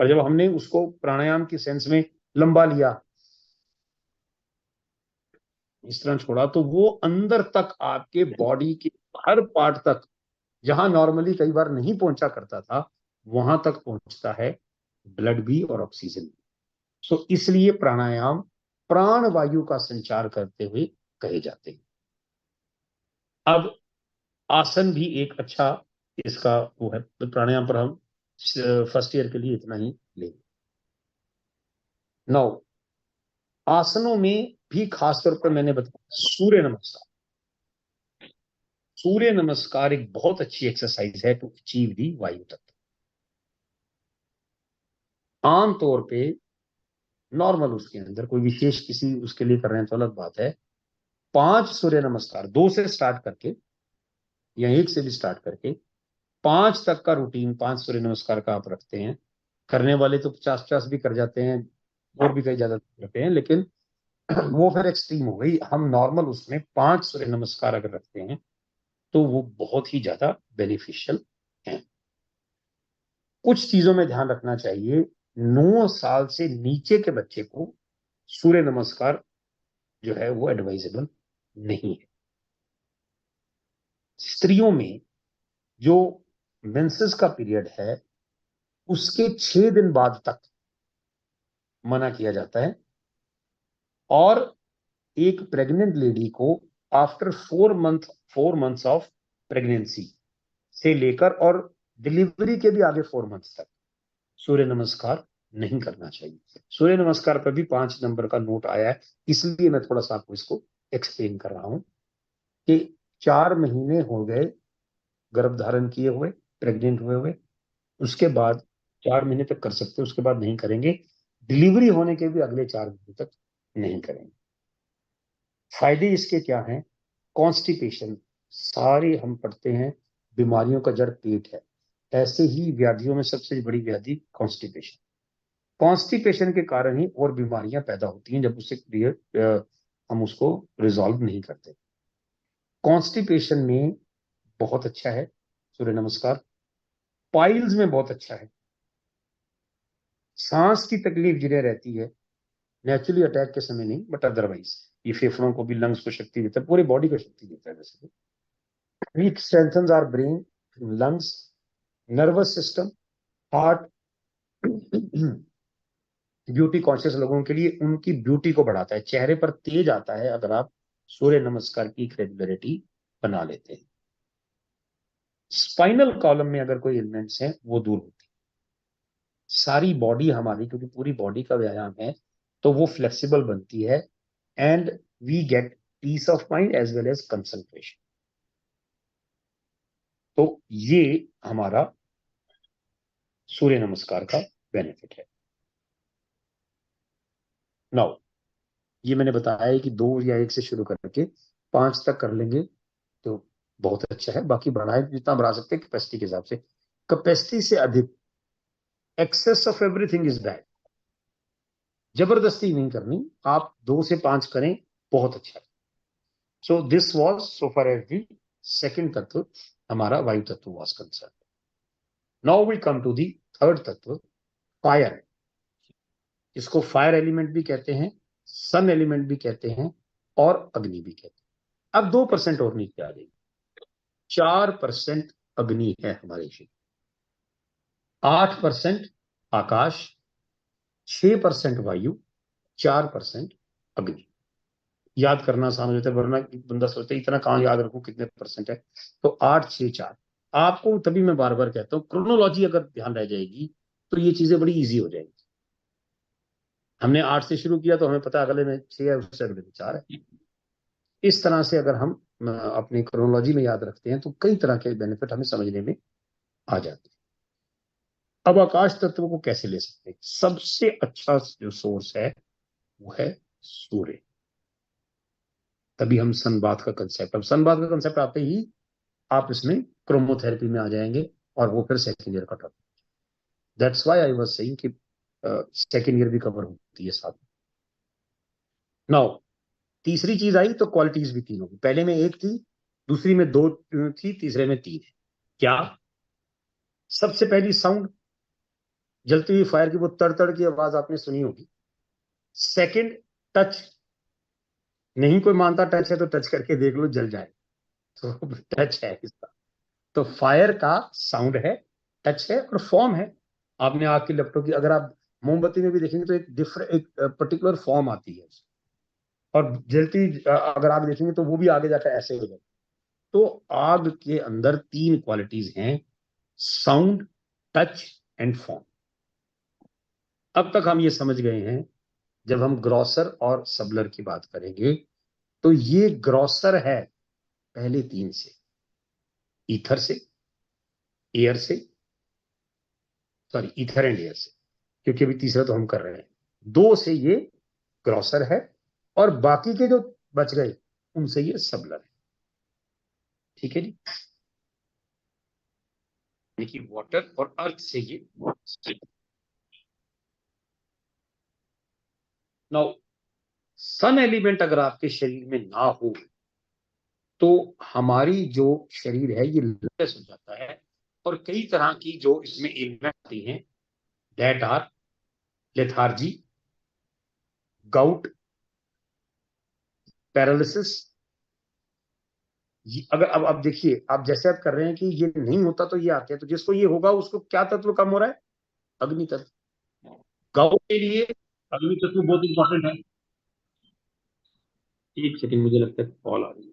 और जब हमने उसको प्राणायाम की सेंस में लंबा लिया, इस तरह छोड़ा, तो वो अंदर तक आपके बॉडी के हर पार्ट तक, जहां नॉर्मली कई बार नहीं पहुंचा करता था, वहां तक पहुंचता है ब्लड भी और ऑक्सीजन भी। सो इसलिए प्राणायाम प्राण वायु का संचार करते हुए कहे जाते हैं। अब आसन भी एक अच्छा इसका वो है, तो प्राणायाम पर हम फर्स्ट ईयर के लिए इतना ही लेंगे। नौ आसनों में भी खासतौर पर मैंने बताया सूर्य नमस्कार। सूर्य नमस्कार एक बहुत अच्छी एक्सरसाइज है टू अचीव दी वायु तत्व। आमतौर पे नॉर्मल उसके अंदर कोई विशेष किसी उसके लिए कर रहे हैं तो अलग बात है, 5 सूर्य नमस्कार 2 से स्टार्ट करके या 1 से भी स्टार्ट करके 5 तक का रूटीन, 5 सूर्य नमस्कार का आप रखते हैं। करने वाले तो 50-50 भी कर जाते हैं और भी कई ज्यादा करते हैं, लेकिन वो फिर एक्सट्रीम हो गई। हम नॉर्मल उसमें 5 सूर्य नमस्कार अगर रखते हैं तो वो बहुत ही ज्यादा बेनिफिशियल है। कुछ चीजों में ध्यान रखना चाहिए, 9 साल से नीचे के बच्चे को सूर्य नमस्कार जो है वो एडवाइजेबल नहीं है। स्त्रियों में जो मेंसेस का पीरियड है उसके 6 दिन बाद तक मना किया जाता है, और एक प्रेग्नेंट लेडी को आफ्टर 4 मंथ्स ऑफ प्रेगनेंसी से लेकर और डिलीवरी के भी आगे 4 मंथ्स तक सूर्य नमस्कार नहीं करना चाहिए। सूर्य नमस्कार पर भी 5 नंबर का नोट आया है, इसलिए मैं थोड़ा सा आपको इसको एक्सप्लेन कर रहा हूं कि 4 महीने हो गए गर्भ धारण किए हुए, प्रेग्नेंट हुए हुए, उसके बाद 4 महीने तक कर सकते हैं, उसके बाद नहीं करेंगे। डिलीवरी होने के भी अगले 4 महीने तक नहीं करेंगे। फायदे इसके क्या हैं? कॉन्स्टिपेशन, सारे हम पढ़ते हैं बीमारियों का जड़ पेट है, ऐसे ही व्याधियों में सबसे बड़ी व्याधि कॉन्स्टिपेशन। कॉन्स्टिपेशन के कारण ही और बीमारियां पैदा होती हैं जब उसे क्लियर हम उसको रिजॉल्व नहीं करते। कॉन्स्टिपेशन में बहुत अच्छा है सूर्य नमस्कार, पाइल्स में बहुत अच्छा है, सांस की तकलीफ जिन्हें रहती है, नेचुरली अटैक के समय नहीं बट अदरवाइज, ये फेफड़ों को भी, लंग्स को शक्ति देता है, पूरी बॉडी को शक्ति देता है। वैसे it strengthens our brain, lungs, nervous system, heart. Beauty conscious लोगों के लिए उनकी ब्यूटी को बढ़ाता है, चेहरे पर तेज आता है अगर आप सूर्य नमस्कार की रेगुलरिटी बना लेते हैं। स्पाइनल कॉलम में अगर कोई एलिमेंट्स हैं वो दूर होती है। सारी बॉडी हमारी, क्योंकि पूरी बॉडी का व्यायाम है, तो वो फ्लेक्सिबल बनती है and we get peace of mind as well as concentration. तो ये हमारा सूर्य नमस्कार का बेनिफिट है। नाउ ये मैंने बताया है कि 2 या 1 से शुरू करके 5 तक कर लेंगे तो बहुत अच्छा है, बाकी बढ़ाए जितना बढ़ा सकते हैं कैपेसिटी के हिसाब से। कैपेसिटी से अधिक, excess of everything is bad, जबरदस्ती नहीं करनी, आप 2 से 5 करें, बहुत अच्छा है। So this was so far as the second तत्व हमारा वायु तत्व was concern. Now we come to the third तत्व, फायर। इसको फायर एलिमेंट भी कहते हैं, सन एलिमेंट भी कहते हैं और अग्नि भी कहते हैं। अब 2% और नीचे आ जाएगी, 4% अग्नि है हमारे शरीर, 8% आकाश, 6% वायु, 4% अग्नि। याद करना आसान हो जाता है, वरना बंदा सोचता है इतना कहाँ याद रखूं, कितने परसेंट है। तो 8 6 4 आपको, तभी मैं बार बार कहता हूँ क्रोनोलॉजी अगर ध्यान रह जाएगी तो ये चीजें बड़ी इजी हो जाएंगी। हमने 8 से शुरू किया तो हमें पता है अगले में 6 है, उससे अगले में 4 है। इस तरह से अगर हम अपनी क्रोनोलॉजी में याद रखते हैं तो कई तरह के बेनिफिट हमें समझने में आ जाते हैं। अब आकाश तत्व को कैसे ले सकते हैं? सबसे अच्छा जो सोर्स है वो है सूर्य। तभी हम सनबाथ का कंसेप्ट, अब सनबाथ का कंसेप्ट आते ही आप इसमें क्रोमोथेरेपी में आ जाएंगे और वो फिर सेकेंड ईयर का topic. That's why I was saying कि सेकेंड ईयर भी कवर होती है साथ में। नाउ तीसरी चीज आई तो क्वालिटीज भी 3 होगी। पहले में 1 थी, दूसरी में 2 थी, तीसरे में 3 है। क्या? सबसे पहली साउंड, जलती हुई फायर की वो तड़ की आवाज आपने सुनी होगी। Second, touch. नहीं कोई मानता टच है तो टच करके देख लो, जल जाए। तो टच है इसका। तो फायर का साउंड है, टच है और फॉर्म है। आपने आग की लपटों की, अगर आप मोमबत्ती में भी देखेंगे तो एक पर्टिकुलर फॉर्म आती है। और जलती अगर आग देखेंगे तो वो भी आगे जाकर ऐसे हो जाए। तो आग के अंदर 3 क्वालिटीज हैं, साउंड, टच एंड फॉर्म। अब तक हम ये समझ गए हैं। जब हम ग्रॉसर और सबलर की बात करेंगे तो ये ग्रॉसर है पहले 3 से, ईथर से, एयर से, सॉरी ईथर एंड एयर से, क्योंकि अभी तीसरा तो हम कर रहे हैं। 2 से ये ग्रॉसर है और बाकी के जो बच गए उनसे ये सबलर है। ठीक है जी, देखिए वाटर और अर्थ से ये। नाउ सन एलिमेंट अगर आपके शरीर में ना हो तो हमारी जो शरीर है ये लेस हो जाता है और कई तरह की जो इसमें इलनेस आती हैं, that are lethargy, gout, paralysis. अगर अब देखिए, आप जैसे आप कर रहे हैं कि ये नहीं होता तो ये आते हैं, तो जिसको ये होगा उसको क्या तत्व कम हो रहा है? अग्नि तत्व। गाउट के लिए अग्नि तत्व बहुत इंपॉर्टेंट है। एक सेकंड, मुझे लगता है कॉल आ रही है।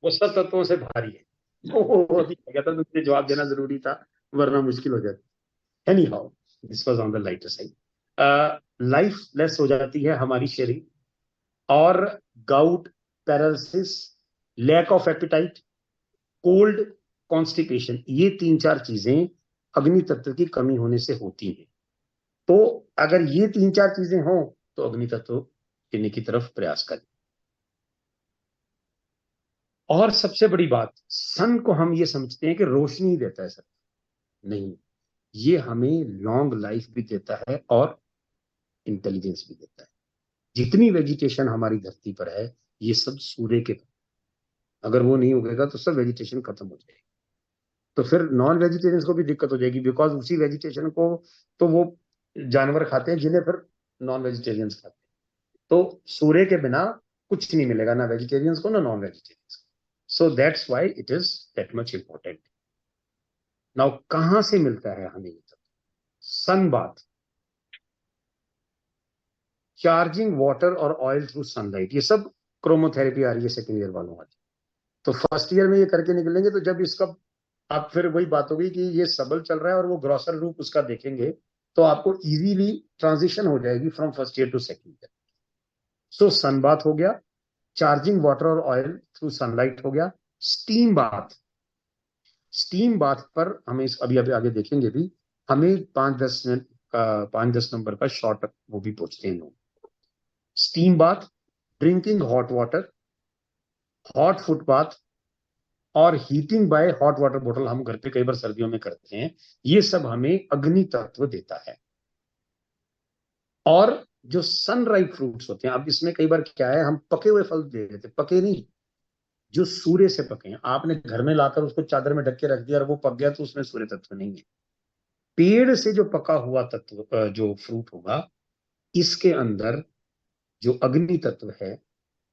वो सब तत्वों से भारी है। अभी क्या था, मुझे जवाब देना जरूरी था, वरना मुश्किल हो जाती। Anyhow, this was on the lighter side. Lifeless हो जाती है हमारी शरीर, और gout, paralysis, lack of appetite, cold, constipation, ये 3 4 चीजें अग्नि तत्व की कमी होने से होती हैं। तो अगर ये 3 4 चीजें हों तो अग्नि तत्व पीने की तरफ प्रयास करें। और सबसे बड़ी बात, सन को हम ये समझते हैं कि रोशनी ही देता है सर। नहीं, ये हमें लॉन्ग लाइफ भी देता है और इंटेलिजेंस भी देता है। जितनी वेजिटेशन हमारी धरती पर है ये सब सूर्य के, अगर वो नहीं उगेगा तो सब वेजिटेशन खत्म हो जाएगी। तो फिर नॉन वेजिटेरियंस को भी दिक्कत हो जाएगी, बिकॉज उसी वेजिटेशन को तो वो जानवर खाते हैं जिन्हें फिर नॉन वेजिटेरियंस खाते हैं। तो सूर्य के बिना कुछ नहीं मिलेगा, ना वेजिटेरियंस को ना नॉन वेजिटेरियंस को। So that's why it is that much important. Now कहां से मिलता है हमें ये? सन बाथ, चार्जिंग वाटर और ऑयल थ्रू सनलाइट, ये सब क्रोमोथेरेपी आ रही है सेकेंड ईयर वालों वाली। तो फर्स्ट ईयर में ये करके निकलेंगे तो जब इसका, आप फिर वही बात होगी कि ये सबल चल रहा है और वो ग्रॉसर रूप उसका देखेंगे तो आपको इजीली ट्रांजिशन हो जाएगी from first year to second year. So sun bath हो गया, चार्जिंग वाटर और ऑयल थ्रू सनलाइट हो गया, स्टीम बाथ। स्टीम बाथ पर हमें अभी अभी आगे देखेंगे भी, हमें 5 10 मिनट का, 5 10 नंबर का शॉर्ट वो भी पूछते हैं लोग। Steam bath, drinking hot water, hot foot bath और heating by hot water bottle हम घर पे कई बार सर्दियों में करते हैं, ये सब हमें अग्नि तत्व देता है। और जो सनराइज फ्रूट्स होते हैं, अब इसमें कई बार क्या है, हम पके हुए फल दे देते, पके नहीं, जो सूर्य से पके हैं। आपने घर में लाकर उसको चादर में ढक के रख दिया और वो पक गया तो उसमें सूर्य तत्व नहीं है। पेड़ से जो पका हुआ तत्व, जो फ्रूट होगा, इसके अंदर जो अग्नि तत्व है,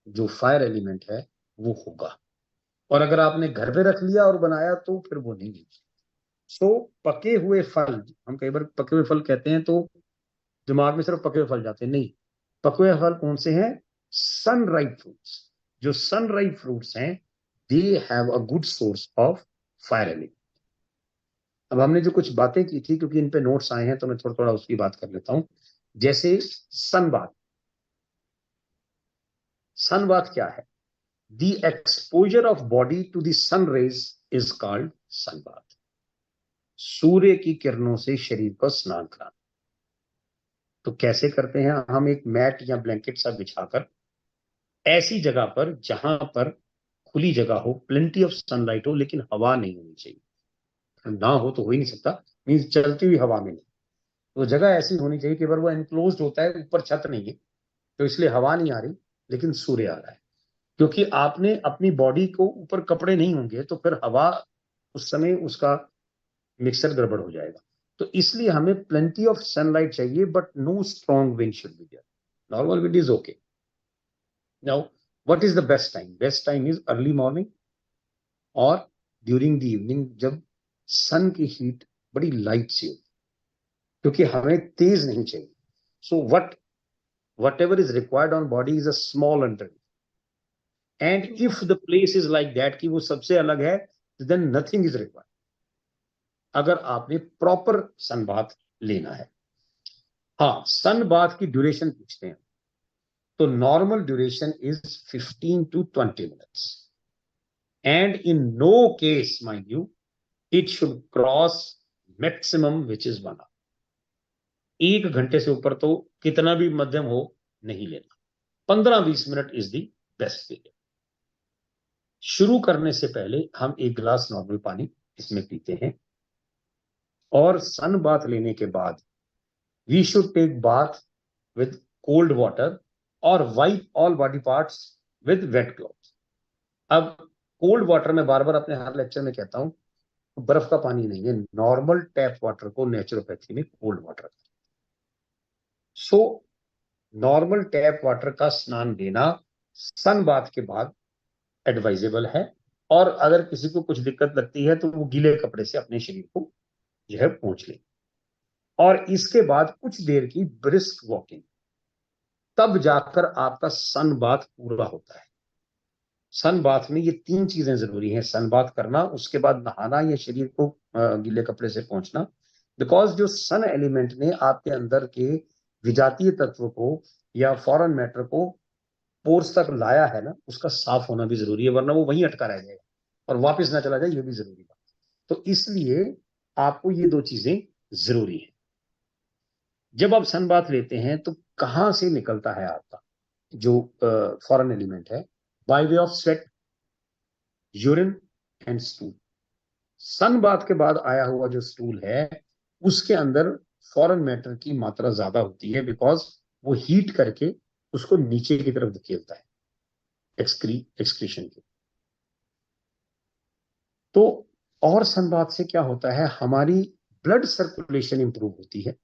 जो फायर एलिमेंट है, वो होगा। और अगर आपने घर पे रख लिया और बनाया तो फिर वो नहीं है। सो पके हुए फल, हम कई बार पके हुए फल कहते हैं तो दिमाग में सिर्फ पके हुए फल जाते हैं, नहीं, पके हुए फल कौन से हैं? सन राइप फ्रूट्स। जो सन राइप फ्रूट्स हैं they have a good source of fire element. अब हमने जो कुछ बातें की थी, क्योंकि इन पे नोट्स आए हैं तो मैं थोड़ा थोड़ा उसकी बात कर लेता हूं। जैसे सन बाथ। सन बाथ क्या है? The exposure of body to the sun rays is called sun bath. सूर्य की किरणों से शरीर पर स्नान कराना। तो कैसे करते हैं? हम एक मैट या ब्लैंकेट सा बिछाकर ऐसी जगह पर जहां पर खुली जगह हो, प्लेंटी ऑफ सनलाइट हो, लेकिन हवा नहीं होनी चाहिए। ना हो तो हो ही नहीं सकता, मीन्स चलती हुई हवा में नहीं। तो जगह ऐसी होनी चाहिए कि अगर वो एनक्लोज्ड होता है, ऊपर छत नहीं है, तो इसलिए हवा नहीं आ रही लेकिन सूर्य आ रहा है। क्योंकि आपने अपनी बॉडी को ऊपर कपड़े नहीं होंगे तो फिर हवा उस समय उसका मिक्सर गड़बड़ हो जाएगा। तो इसलिए हमें प्लेंटी ऑफ सनलाइट चाहिए, but no strong wind should be there. Normal wind is okay. Now what is the best time? Best time is early morning और ड्यूरिंग द इवनिंग, जब सन की हीट बड़ी लाइट सी हो, क्योंकि हमें तेज नहीं चाहिए। सो whatever is required on body is a small underneath, and if the place is like that कि वो सबसे अलग है, then nothing is required, अगर आपने प्रॉपर सन बाथ लेना है। हाँ, सन बाथ की ड्यूरेशन पूछते हैं, तो normal duration is 15 to 20 minutes, and in no case, mind you, it should cross maximum which is 1 hour। 1 घंटे से ऊपर तो कितना भी मध्यम हो नहीं लेना। 15-20 minute is the best period. शुरू करने से पहले हम 1 गिलास नॉर्मल पानी इसमें पीते हैं, और सन बाथ लेने के बाद we should take bath with cold water और wipe all body parts with wet cloth. अब कोल्ड वाटर में बार बार अपने हर लेक्चर में कहता हूं, बर्फ का पानी नहीं है, नॉर्मल टैप वाटर को नेचुरोपैथी में cold water. So normal tap water का स्नान लेना सन बाथ के बाद एडवाइजेबल है, और अगर किसी को कुछ दिक्कत लगती है तो वो गीले कपड़े से अपने शरीर को जो है पोंछ ले, और इसके बाद कुछ देर की ब्रिस्क वॉकिंग, तब जाकर आपका सन बाथ पूरा होता है। सन बाथ में ये 3 चीजें जरूरी हैं: सन बाथ करना, उसके बाद नहाना या शरीर को गीले कपड़े से पोंछना, बिकॉज जो सन एलिमेंट ने आपके अंदर के विजातीय तत्व को या फॉरेन मैटर को पोर्स तक लाया है ना, उसका साफ होना भी जरूरी है, वरना वो वहीं अटका रह जाएगा और वापस ना चला जाए, ये भी जरूरी बात। तो इसलिए आपको ये 2 चीजें जरूरी है। जब आप सन बाथ लेते हैं तो कहां से निकलता है आपका जो फॉरेन एलिमेंट है? By way of sweat, urine and stool. Sun bath के बाद आया हुआ जो स्टूल है, उसके अंदर फॉरेन मैटर की मात्रा ज्यादा होती है, बिकॉज वो हीट करके उसको नीचे की तरफ धकेलता है एक्सक्रीशन के। तो और सन बाथ से क्या होता है? हमारी ब्लड सर्कुलेशन इंप्रूव होती है।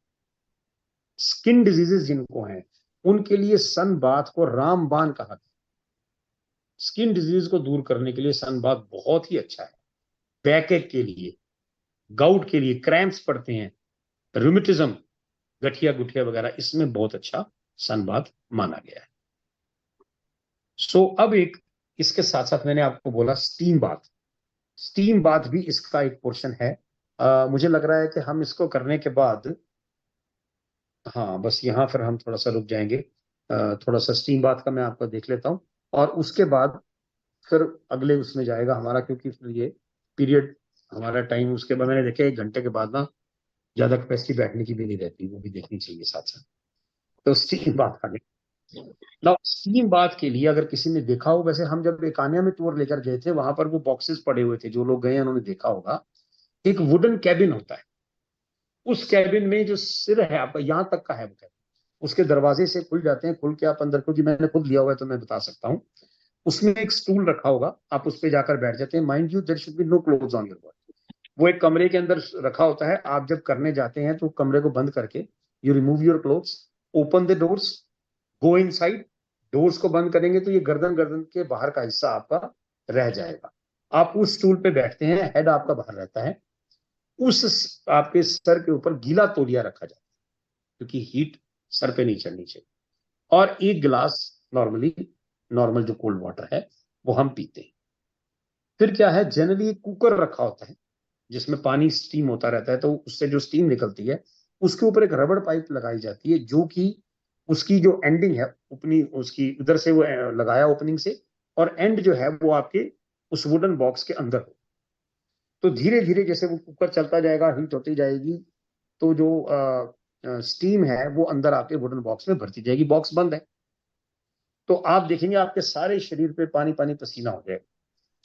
स्किन डिजीजेस जिनको हैं उनके लिए सन बाथ को रामबाण कहा। स्किन डिजीज को दूर करने के लिए सन बाथ बहुत ही अच्छा है। बैकएक के लिए, गाउट के लिए, क्रैम्प्स पड़ते हैं, रूमेटिज्म, गठिया गुठिया वगैरह, इसमें बहुत अच्छा सन बाथ माना गया है। सो अब एक इसके साथ साथ मैंने आपको बोला स्टीम बाथ। स्टीम बाथ भी इसका एक पोर्शन है। मुझे लग रहा है कि हम इसको करने के बाद, हाँ बस यहाँ फिर हम थोड़ा सा रुक जाएंगे। थोड़ा सा स्टीम बाथ का मैं आपको देख लेता हूँ, और उसके बाद फिर अगले उसमें जाएगा हमारा, क्योंकि फिर ये पीरियड हमारा टाइम, उसके बाद मैंने देखा 1 घंटे के बाद ना ज्यादा कैपेसिटी बैठने की भी नहीं रहती, वो भी देखनी चाहिए साथ साथ। तो स्टीम बाथ आ गई ना। स्टीम बाथ के लिए अगर किसी ने देखा हो, वैसे हम जब एकानिया में टूर लेकर गए थे, वहां पर वो बॉक्सेस पड़े हुए थे, जो लोग गए हैं उन्होंने देखा होगा। एक वुडन कैबिन होता है, उस कैबिन में जो सिर है आपका यहाँ तक का है, वो कैबिन उसके दरवाजे से खुल जाते हैं, खुल के आप अंदर, क्योंकि मैंने खुद लिया हुआ है तो मैं बता सकता हूँ। उसमें एक स्टूल रखा होगा, आप उस पर जाकर बैठ जाते हैं। Mind you, there should be no clothes on your body. वो एक कमरे के अंदर रखा होता है। आप जब करने जाते हैं तो कमरे को बंद करके you remove your clothes, open the doors, go inside. Doors को बंद करेंगे तो ये गर्दन गर्दन के बाहर का हिस्सा आपका रह जाएगा। आप उस स्टूल पे बैठते हैं, हेड आपका बाहर रहता है, उस आपके सर के ऊपर गीला तौलिया रखा जाता है, क्योंकि हीट सर पे नहीं चढ़नी चाहिए। और 1 गिलास नॉर्मल जो कोल्ड वाटर है वो हम पीते हैं। फिर क्या है, जनरली एक कुकर रखा होता है जिसमें पानी स्टीम होता रहता है, तो उससे जो स्टीम निकलती है उसके ऊपर एक रबड़ पाइप लगाई जाती है, जो कि उसकी जो एंडिंग है अपनी उसकी उधर से वो लगाया ओपनिंग से, और एंड जो है वो आपके उस वुडन बॉक्स के अंदर हो। तो धीरे धीरे जैसे वो कुकर चलता जाएगा, हीट होती जाएगी, तो जो स्टीम है वो अंदर आपके वुडन बॉक्स में भरती जाएगी। बॉक्स बंद है, तो आप देखेंगे आपके सारे शरीर पे पानी पानी पसीना हो जाएगा।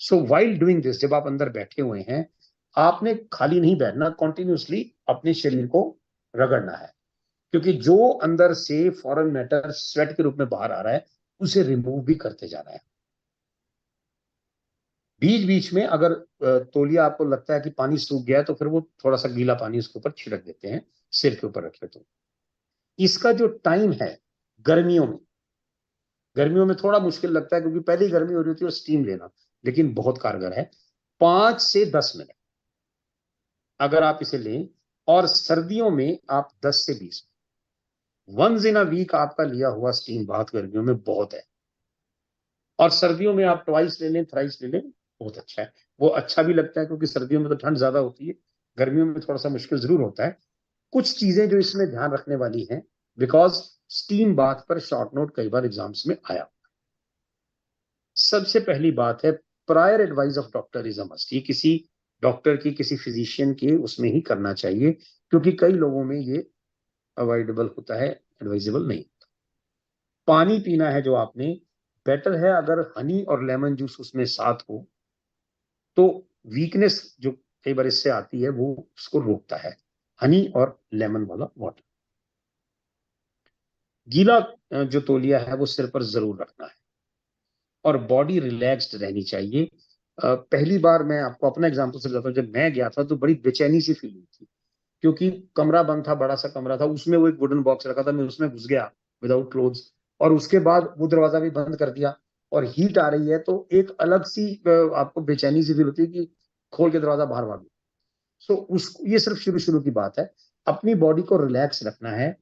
सो वाइल डूइंग दिस, जब आप अंदर बैठे हुए हैं, आपने खाली नहीं बैठना, कॉन्टिन्यूसली अपने शरीर को रगड़ना है, क्योंकि जो अंदर से फॉरेन मैटर स्वेट के रूप में बाहर आ रहा है उसे रिमूव भी करते जाना है। बीच बीच में अगर तौलिया आपको लगता है कि पानी सूख गया है, तो फिर वो थोड़ा सा गीला पानी उसके ऊपर छिड़क देते हैं, सिर के ऊपर रखे। तो इसका जो टाइम है, गर्मियों में थोड़ा मुश्किल लगता है क्योंकि पहली गर्मी हो रही होती है स्टीम लेना, लेकिन बहुत कारगर है। 5 से 10 मिनट अगर आप इसे लें, और सर्दियों में आप 10 से 20 वंस इन अ वीक आपका लिया हुआ स्टीम बाथ गर्मियों में बहुत है। और सर्दियों में आप ट्वाइस ले लें, थ्राइस ले लें, बहुत अच्छा है। वो अच्छा भी लगता है क्योंकि सर्दियों में तो ठंड ज्यादा होती है, गर्मियों में थोड़ा सा मुश्किल जरूर होता है। कुछ चीजें जो इसमें ध्यान रखने वाली हैं, बिकॉज स्टीम बाथ पर शॉर्ट नोट कई बार एग्जाम्स में आया। सबसे पहली बात है, prior advice of doctor is a must. ये किसी डॉक्टर की, किसी फिजिशियन के उसमें ही करना चाहिए, क्योंकि कई लोगों में ये अवॉइडेबल होता है, एडवाइजेबल नहीं होता। पानी पीना है जो आपने, बेटर है अगर हनी और लेमन जूस उसमें साथ हो, तो वीकनेस जो कई बार इससे आती है वो उसको रोकता है, हनी और लेमन वाला वाटर। गीला जो तौलिया है वो सिर पर जरूर रखना है, और बॉडी रिलैक्स्ड रहनी चाहिए। पहली बार मैं आपको अपना एग्जांपल से बताता हूँ, जब मैं गया था तो बड़ी बेचैनी सी फील हुई थी, क्योंकि कमरा बंद था, बड़ा सा कमरा था, उसमें वो एक वुडन बॉक्स रखा था, मैं उसमें घुस गया विदाउट क्लोथ्स, और उसके बाद वो दरवाजा भी बंद कर दिया, और हीट आ रही है, तो एक अलग सी आपको बेचैनी सी फील होती है कि खोल के दरवाजा बाहर भागो। सो उस ये सिर्फ शुरू शुरू की बात है, अपनी बॉडी को रिलैक्स रखना है।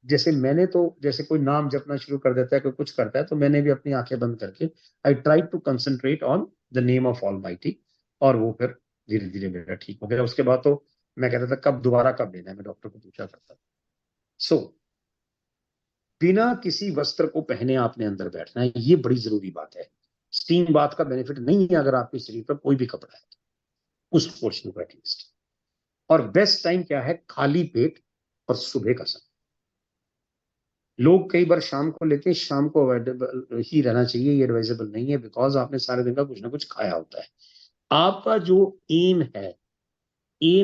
जैसे मैंने तो, जैसे कोई नाम जपना शुरू कर देता है, कोई कुछ करता है, तो मैंने भी अपनी आंखें बंद करके I try to concentrate on the name of Almighty, और वो फिर धीरे धीरे मेरा ठीक हो गया। उसके बाद तो मैं कहता था कब दोबारा कब लेना है, मैं डॉक्टर को पूछा करता था। सो बिना किसी वस्त्र को पहने आपने अंदर बैठना है, ये बड़ी जरूरी बात है। स्टीम बाथ का बेनिफिट नहीं है अगर आपके शरीर पर कोई भी कपड़ा है, उस पोर्शन को एटलीस्ट। और बेस्ट टाइम क्या है, खाली पेट और सुबह का समय। लोग कई बार शाम को लेते हैं, शाम को अवॉइडेबल ही रहना चाहिए, ये एडवाइजेबल नहीं है, बिकॉज आपने सारे दिन का कुछ ना कुछ खाया होता है। आपका जो एम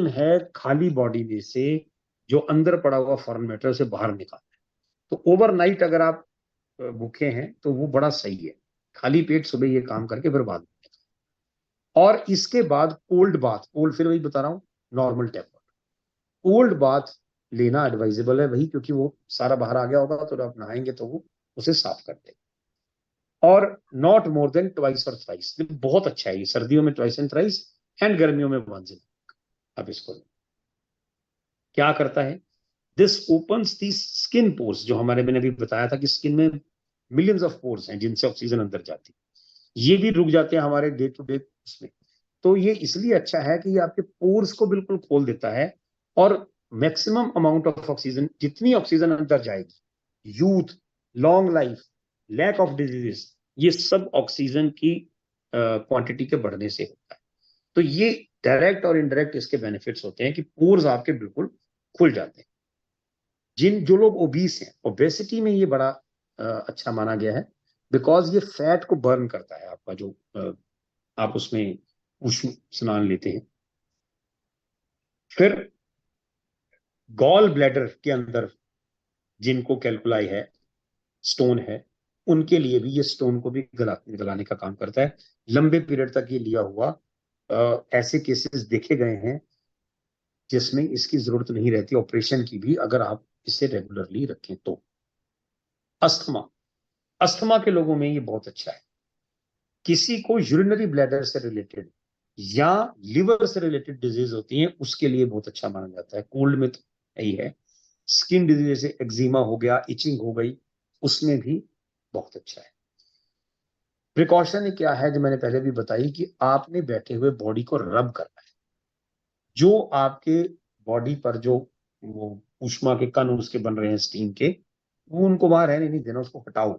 है खाली बॉडी में से जो अंदर पड़ा हुआ फॉरेन मैटर से बाहर निकालना है। तो ओवरनाइट अगर आप भूखे हैं तो वो बड़ा सही है, खाली पेट सुबह ये काम करके फिर बाद में। और इसके बाद कोल्ड बाथ, कोल्ड फिर वही बता रहा हूँ, नॉर्मल टेप कोल्ड बाथ लेना एडवाइजेबल है वही, क्योंकि वो सारा बाहर आ गया होगा, तो आप नहाएंगे तो वो उसे साफ कर देगा। और नॉट मोर देन ट्वाइस और थ्राइस, बहुत अच्छा है ये, सर्दियों में ट्वाइस एंड थ्राइस, एंड गर्मियों में वंस इन। अब इसको क्या करता है, this opens the skin pores, जो हमारे मैंने अभी बताया था कि स्किन में मिलियंस ऑफ पोर्स हैं जिनसे ऑक्सीजन अंदर जाती है, ये भी रुक जाते हैं हमारे डे टू डे उसमें। तो ये इसलिए अच्छा है कि ये आपके पोर्स को बिल्कुल खोल देता है, और मैक्सिमम अमाउंट ऑफ ऑक्सीजन, जितनी ऑक्सीजन अंदर जाएगी, youth, long life, lack of diseases, ये सब ऑक्सीजन की क्वांटिटी के बढ़ने से होता है। तो ये डायरेक्ट और इनडायरेक्ट इसके बेनिफिट्स होते हैं कि पोर्स आपके बिल्कुल खुल जाते हैं। जो लोग ओबीस हैं, ओबेसिटी में ये बड़ा अच्छा माना गया है, बिकॉज ये फैट को बर्न करता है आपका जो आप उसमें उष्ण स्नान लेते हैं। फिर गॉल ब्लैडर के अंदर जिनको कैल्कुलाई है, स्टोन है, उनके लिए भी ये स्टोन को भी गलाने का काम करता है। लंबे पीरियड तक ये लिया हुआ ऐसे केसेस देखे गए हैं जिसमें इसकी जरूरत नहीं रहती ऑपरेशन की भी, अगर आप इसे रेगुलरली रखें तो। अस्थमा, अस्थमा के लोगों में ये बहुत अच्छा है। किसी को यूरिनरी ब्लैडर से रिलेटेड या लिवर से रिलेटेड डिजीज होती है, उसके लिए बहुत अच्छा माना जाता है। कोल्ड में तो यही है। स्किन डिजीज जैसे एक्जिमा हो गया, इचिंग हो गई, उसमें भी बहुत अच्छा है। प्रिकॉशन क्या है जो मैंने पहले भी बताई कि आपने बैठे हुए बॉडी को रब करना है। जो आपके बॉडी पर जो वो ऊष्मा के कण उसके बन रहे हैं स्टीम के, वो उनको वहां रहने नहीं देना, उसको हटाओ,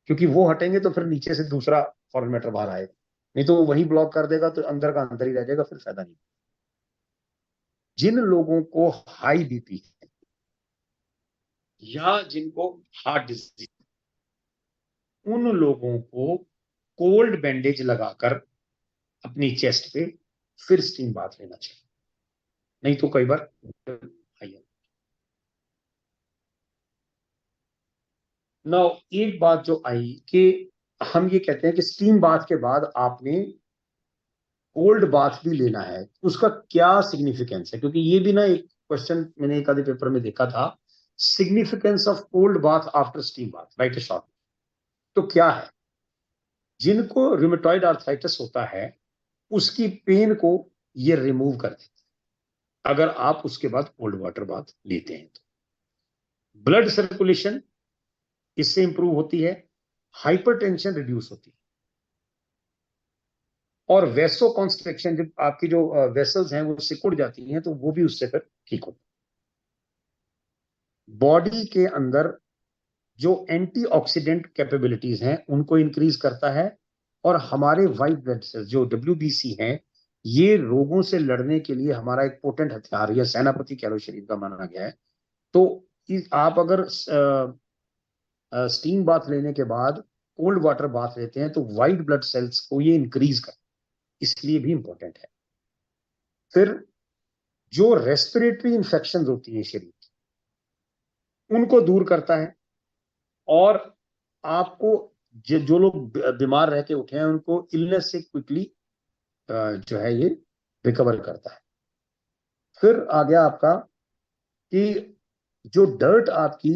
क्योंकि वो हटेंगे तो फिर नीचे से दूसरा फॉरेन मैटर बाहर आएगा, नहीं तो वो वही ब्लॉक कर देगा तो अंदर का अंदर ही रह जाएगा, फिर फायदा नहीं। जिन लोगों को हाई बीपी है या जिनको हार्ट डिजीज, उन लोगों को कोल्ड बैंडेज लगाकर अपनी चेस्ट पे फिर स्टीम बाथ लेना चाहिए, नहीं तो कई बार हाई। ना एक बात जो आई कि हम ये कहते हैं कि स्टीम बाथ के बाद आपने कोल्ड बाथ भी लेना है, उसका क्या सिग्निफिकेंस है, क्योंकि ये भी ना एक क्वेश्चन मैंने एक आधे पेपर में देखा था, significance of cold bath after steam bath, right A short. तो क्या है, जिनको रिमेटॉइड आर्थराइटिस होता है उसकी पेन को ये रिमूव कर देता है अगर आप उसके बाद कोल्ड वाटर बाथ लेते हैं तो। ब्लड सर्कुलेशन इससे इंप्रूव होती है, हाइपरटेंशन रिड्यूस होती है, और वेसो कॉन्स्ट्रिक्शन, जब आपकी जो वेसल्स हैं वो सिकुड़ जाती हैं तो वो भी उससे फिर ठीक होता है। बॉडी के अंदर जो एंटीऑक्सीडेंट कैपेबिलिटीज हैं उनको इंक्रीज करता है, और हमारे वाइट ब्लड सेल्स जो WBC हैं, ये रोगों से लड़ने के लिए हमारा एक पोटेंट हथियार या सेनापति कह लो शरीर का माना गया है। तो आप अगर स्टीम बाथ लेने के बाद कोल्ड वाटर बाथ लेते हैं तो वाइट ब्लड सेल्स को ये इंक्रीज कर, इसलिए भी इंपॉर्टेंट है। फिर जो रेस्पिरेटरी इंफेक्शन होती है शरीर की, उनको दूर करता है, और आपको जो लोग बीमार रह के उठे हैं उनको इलनेस से क्विकली जो है ये रिकवर करता है। फिर आ गया आपका कि जो डर्ट आपकी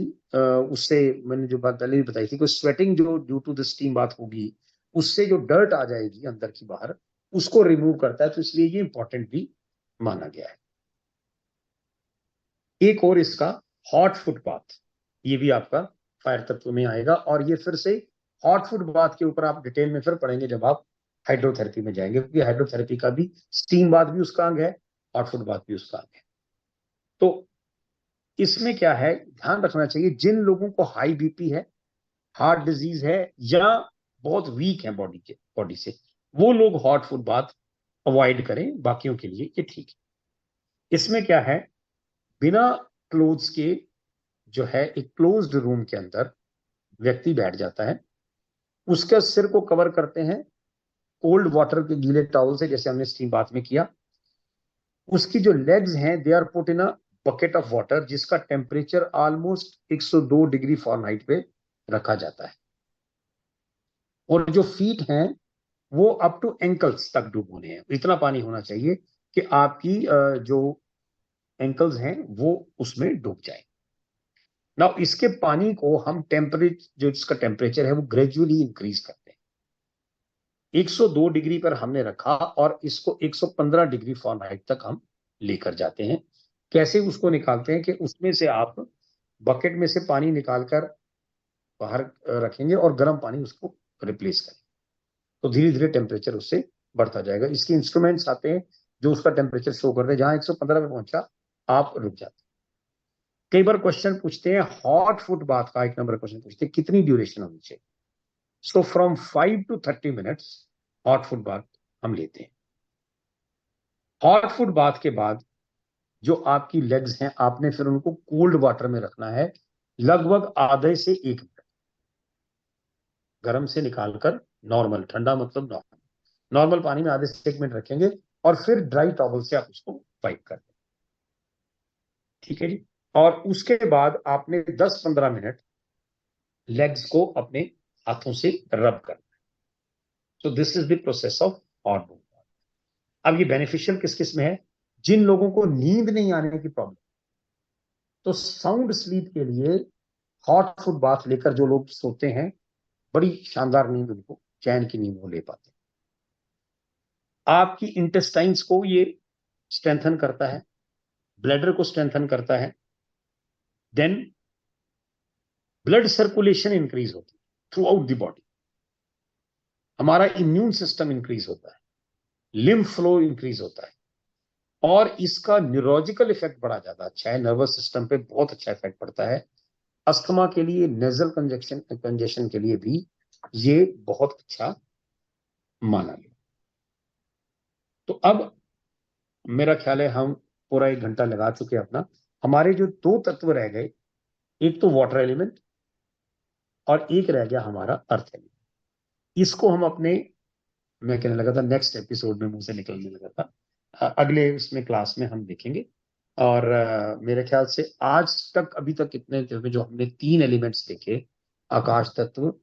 उससे मैंने जो बात पहले भी बताई थी कि स्वेटिंग जो due to the steam bath होगी, उससे जो डर्ट आ जाएगी अंदर की बाहर, उसको रिमूव करता है, तो इसलिए ये इंपॉर्टेंट भी माना गया है। एक और इसका हॉट फुट बाथ, ये भी आपका फायर तत्व में आएगा, और ये फिर से हॉट फुट बाथ के ऊपर आप डिटेल में फिर पढ़ेंगे जब आप हाइड्रोथेरेपी में जाएंगे, क्योंकि हाइड्रोथेरेपी का भी स्टीम बाथ भी उसका अंग है, हॉट फुट बाथ भी उसका अंग है। तो इसमें क्या है, ध्यान रखना चाहिए, जिन लोगों को हाई बीपी है, हार्ट डिजीज है, या बहुत वीक है बॉडी से, वो लोग हॉट फुट बाथ अवॉइड करें, बाकियों के लिए ये ठीक है। इसमें क्या है, बिना क्लोथ्स के जो है एक क्लोज्ड रूम के अंदर व्यक्ति बैठ जाता है, उसके सिर को कवर करते हैं कोल्ड वाटर के गीले टॉवल से, जैसे हमने स्टीम बाथ में किया। उसकी जो लेग्स हैं they are put in a bucket of water, जिसका टेम्परेचर ऑलमोस्ट 102 डिग्री फॉरेनहाइट पे रखा जाता है, और जो फीट हैं वो अप टू एंकल्स तक डूबोने हैं, इतना पानी होना चाहिए कि आपकी जो एंकल्स हैं वो उसमें डूब जाए ना। इसके पानी को हम टेम्परेचर, जो इसका टेम्परेचर है वो ग्रेजुअली इंक्रीज करते हैं। 102 डिग्री पर हमने रखा और इसको 115 डिग्री फॉरेनहाइट तक हम लेकर जाते हैं। कैसे उसको निकालते हैं कि उसमें से आप बकेट में से पानी निकालकर बाहर रखेंगे और गर्म पानी उसको रिप्लेस करें, तो धीरे धीरे टेम्परेचर उससे बढ़ता जाएगा। इसके इंस्ट्रूमेंट्स आते हैं जो उसका टेम्परेचर शो करते हैं, जहां 115 पे पहुंचा आप रुक जाते हैं। कई बार क्वेश्चन पूछते हैं हॉट फुट बाथ का, एक नंबर क्वेश्चन पूछते हैं कितनी ड्यूरेशन होनी चाहिए। So from 5 to 30 minutes hot foot bath हम लेते हैं। हॉट फुट बाथ के बाद जो आपकी लेग्स हैं आपने फिर उनको कोल्ड वाटर में रखना है, लगभग आधे से 1 मिनट, गर्म से निकालकर नॉर्मल, ठंडा मतलब नॉर्मल, नॉर्मल पानी में आधे से 1 मिनट रखेंगे, और फिर ड्राई टॉवल से आप उसको वाइप कर दें। ठीक है जी। और उसके बाद आपने 10-15 मिनट लेग्स को अपने हाथों से रब करना है। So this is the process of hot bath. अब ये बेनिफिशियल किस किस में है, जिन लोगों को नींद नहीं आने की प्रॉब्लम, तो साउंड स्लीप के लिए हॉट फुट बाथ लेकर जो लोग सोते हैं, बड़ी शानदार नींद, उनको चैन की नींद वो ले पाते हैं। आपकी इंटेस्टाइन्स को ये स्ट्रेंथन करता है, ब्लैडर को स्ट्रेंथन करता है, देन ब्लड सर्कुलेशन इंक्रीज होती है थ्रू आउट द बॉडी, हमारा इम्यून सिस्टम इंक्रीज होता है, लिम्फ फ्लो इंक्रीज होता है, और इसका न्यूरोलॉजिकल इफेक्ट बड़ा ज्यादा अच्छा है, नर्वस सिस्टम पे बहुत अच्छा इफेक्ट पड़ता है। अस्थमा के लिए, नेजल कंजेशन के लिए भी ये बहुत अच्छा माना गया। तो अब मेरा ख्याल है हम पूरा 1 घंटा लगा चुके हैं अपना। हमारे जो 2 तत्व रह गए, एक तो वाटर एलिमेंट और एक रह गया हमारा अर्थ एलिमेंट। इसको हम अपने, मैं कहने लगा था नेक्स्ट एपिसोड में मुंह से निकलने लगा था, अगले उसमें क्लास में हम देखेंगे। और मेरे ख्याल से आज तक, अभी तक इतने जो हमने 3 एलिमेंट्स देखे, आकाश तत्व,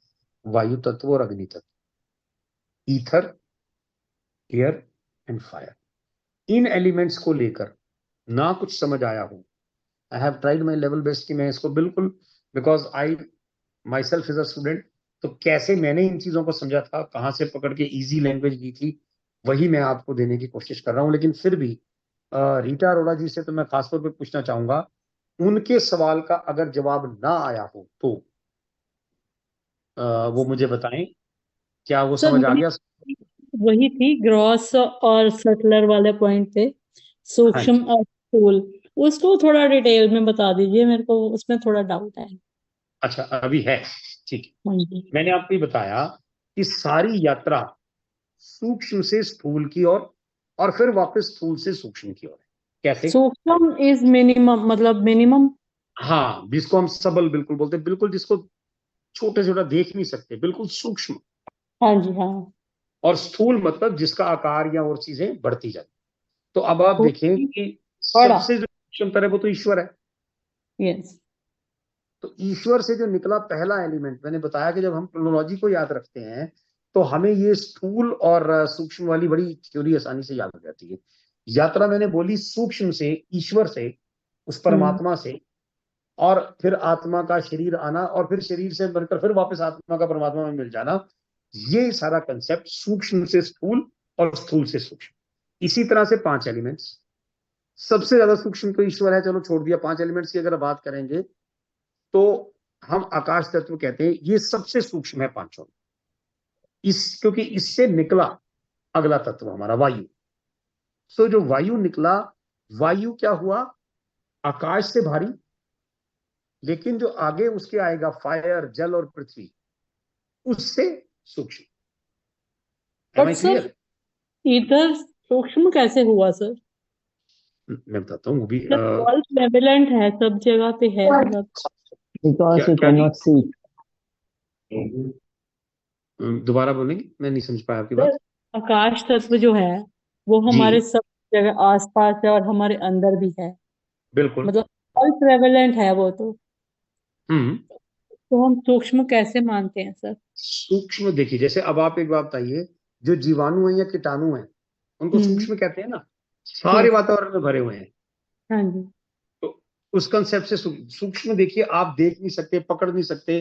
वायु तत्व और अग्नि तत्व, ether, air and fire, in elements को लेकर ना कुछ समझ आया हो, I have tried my level best कि मैं इसको बिल्कुल, because I my self is a student, तो कैसे मैंने इन चीजों को समझा था, कहां से पकड़ के इजी लैंग्वेज दी थी, वही मैं आपको देने की कोशिश कर रहा हूं। लेकिन फिर भी रीटा अरोड़ा जी से तो मैं खासतौर पर पूछना चाहूंगा, उनके सवाल का अगर जवाब ना आया हो तो वो मुझे बताएं, क्या वो सर समझ आ मेरी गया? वही थी, ग्रॉस और सटलर वाले पॉइंट पे, हाँ जी। सूक्ष्म और स्थूल, उसको थोड़ा डिटेल में बता दीजिए, मेरे को उसमें थोड़ा डाउट है। अच्छा, अभी है, ठीक है। हाँ जी। मैंने आपको ये बताया कि सारी यात्रा सूक्ष्म से स्थूल की ओर और फिर वापस स्थूल से सूक्ष्म की ओर है। कैसे? सूक्ष्म इज मिनिमम, मतलब मिनिमम। हाँ, जिसको हम सबल बिल्कुल बोलते हैं, बिल्कुल जिसको छोटे छोटा देख नहीं सकते, बिल्कुल सूक्ष्म। हाँ जी, हाँ। और स्थूल मतलब जिसका आकार या और चीजें बढ़ती जाती। तो अब आप देखें स्थूल कि बड़ा। सबसे जो सूक्ष्म है वो तो ईश्वर है। यस। तो ईश्वर से जो निकला पहला एलिमेंट, मैंने बताया कि जब हम क्रोनोलॉजी को याद रखते हैं तो हमें ये स्थूल और सूक्ष्म वाली बड़ी थ्योरी आसानी से याद हो जाती है। यात्रा मैंने बोली सूक्ष्म से, ईश्वर से, उस परमात्मा से, और फिर आत्मा का शरीर आना, और फिर शरीर से बनकर फिर वापस आत्मा का परमात्मा में मिल जाना, ये सारा कंसेप्ट सूक्ष्म से स्थूल और स्थूल से सूक्ष्म। इसी तरह से 5 एलिमेंट्स, सबसे ज्यादा सूक्ष्म तो ईश्वर है, चलो छोड़ दिया। 5 एलिमेंट्स की अगर बात करेंगे तो हम आकाश तत्व कहते हैं, ये सबसे सूक्ष्म है पांचों। क्योंकि इससे निकला अगला तत्व हमारा वायु। सो जो वायु निकला, वायु क्या हुआ? आकाश से भारी, लेकिन जो आगे उसके आएगा फायर, जल और पृथ्वी, उससे सूक्ष्म। Am but I sir, clear? इधर सूक्ष्म कैसे हुआ सर? मैं बताता हूँ वो भी। ऑल प्रेवलेंट है, सब जगह पे है, मतलब। क्या Because you क्या cannot see. दोबारा बोलेंगे, मैं नहीं समझ पाया आपकी सर, बात। आकाश तत्व जो है वो जी हमारे सब जगह आसपास है और हमारे अंदर भी है, बिल्कुल। मतलब ऑल प्रेवलेंट है वो हम्म। तो हम सूक्ष्म कैसे मानते हैं सर? सूक्ष्म देखिए, जैसे अब आप एक बात बताइए, जो जीवाणु हैं या कीटाणु हैं, उनको हम्म। सूक्ष्म कहते हैं ना, सारे यस। वातावरण में भरे हुए हैं। हाँ जी। तो उस कंसेप्ट से सूक्ष्म देखिए, आप देख नहीं सकते, पकड़ नहीं सकते,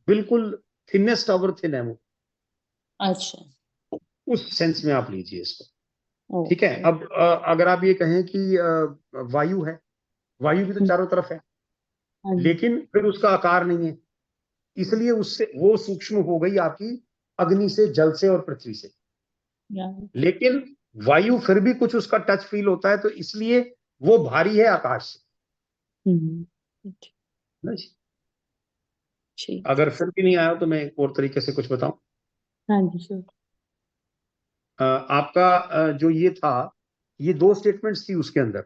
बिल्कुल थिनेस्ट ऑवर थिन है वो, अच्छा। उस सेंस में आप लीजिए इसको। ठीक है। ओके। अब अगर आप ये कहें कि वायु है, वायु भी तो चारों तरफ है, हाँ जी। लेकिन फिर उसका आकार नहीं है, इसलिए उससे वो सूक्ष्म हो गई आपकी अग्नि से, जल से और पृथ्वी से। या। लेकिन वायु फिर भी कुछ उसका टच फील होता है, तो इसलिए वो भारी है आकाश से। ठीक। ना जी? ठीक। अगर फिर भी नहीं आया तो मैं एक और तरीके से कुछ बताऊं। हाँ जी सर। आपका जो ये था, ये 2 स्टेटमेंट्स थी उसके अंदर,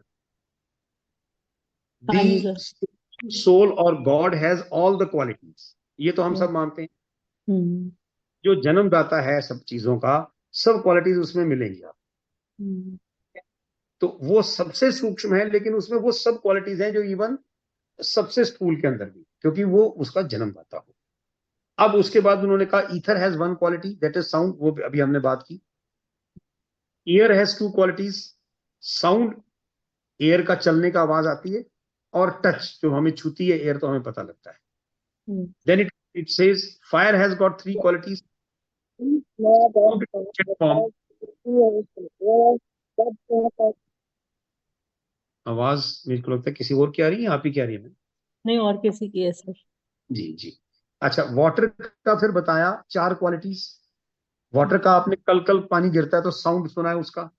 हाँ जी सर। दी सोल और God has all the qualities, ये तो हम या। सब मानते हैं। हम्म। जो जन्मदाता है सब चीजों का, सब क्वालिटीज उसमें मिलेंगी आप। हम्म। तो वो सबसे सूक्ष्म है, लेकिन उसमें वो सब क्वालिटीज हैं जो इवन सबसे स्थूल के अंदर भी, क्योंकि वो उसका जन्मदाता हो। अब उसके बाद उन्होंने कहा ether has one quality, that is sound, वो अभी हमने बात की। Air has 2 qualities, sound, air का चलने का आवाज आती है, और टच, जो हमें छूती है एयर तो हमें पता लगता है। Hmm. Then it says fire has got 3 qualities, form. आवाज मेरे को लगता है किसी और की आ रही है, आप ही की आ रही है? नहीं, और किसी की है सर। जी जी। अच्छा, वाटर का फिर बताया 4 क्वालिटीज। वाटर का आपने कल कल पानी गिरता है तो साउंड सुना है उसका।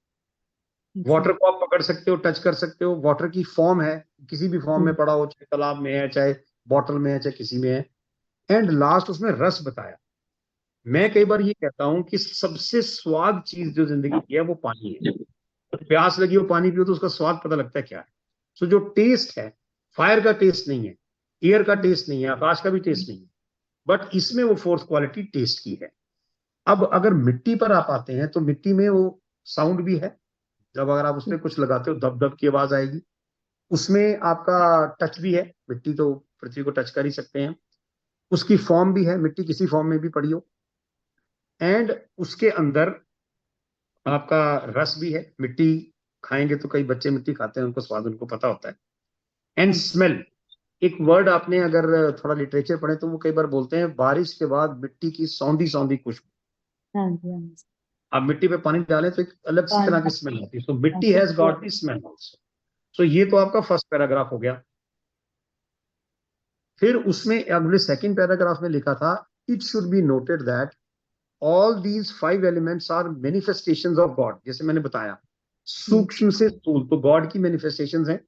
वाटर को आप पकड़ सकते हो, टच कर सकते हो। वाटर की फॉर्म है, किसी भी फॉर्म में पड़ा हो, चाहे तालाब में है, चाहे बॉटल में है, चाहे किसी में है। एंड लास्ट उसमें रस बताया। मैं कई बार ये कहता हूं कि सबसे स्वाद चीज जो जिंदगी की है वो पानी है। तो प्यास लगी हो, पानी पियो तो उसका स्वाद पता लगता है क्या है। सो जो टेस्ट है, फायर का टेस्ट नहीं है, एयर का टेस्ट नहीं है, आकाश का भी टेस्ट नहीं है, बट इसमें वो फोर्थ क्वालिटी टेस्ट की है। अब अगर मिट्टी पर आप आते हैं तो मिट्टी में वो साउंड भी है। जब अगर आप उसमें कुछ लगाते हो दब दब की आवाज आएगी। उसमें आपका टच भी है, मिट्टी तो पृथ्वी को टच कर ही सकते हैं। उसकी फॉर्म भी है, मिट्टी किसी फॉर्म में भी पड़ी हो। एंड उसके अंदर आपका रस भी है। मिट्टी खाएंगे तो कई बच्चे मिट्टी खाते हैं, उनको स्वाद उनको पता होता है। एंड स्मेल, एक वर्ड आपने अगर थोड़ा लिटरेचर पढ़े तो वो कई बार बोलते हैं बारिश के बाद मिट्टी की सौंधी सौंधी खुशबू। हाँ जी, हाँ जी। आप मिट्टी पे पानी डालें तो एक अलग सी तरह की स्मेल आती है। So mitti has got the smell also. So ये तो आपका फर्स्ट पैराग्राफ हो गया। फिर उसमें अगले सेकंड पैराग्राफ में लिखा था, it should be noted that all these 5 elements are manifestations of God. जैसे मैंने बताया, सूक्ष्म से स्थूल, तो गॉड की मैनिफेस्टेशंस हैं।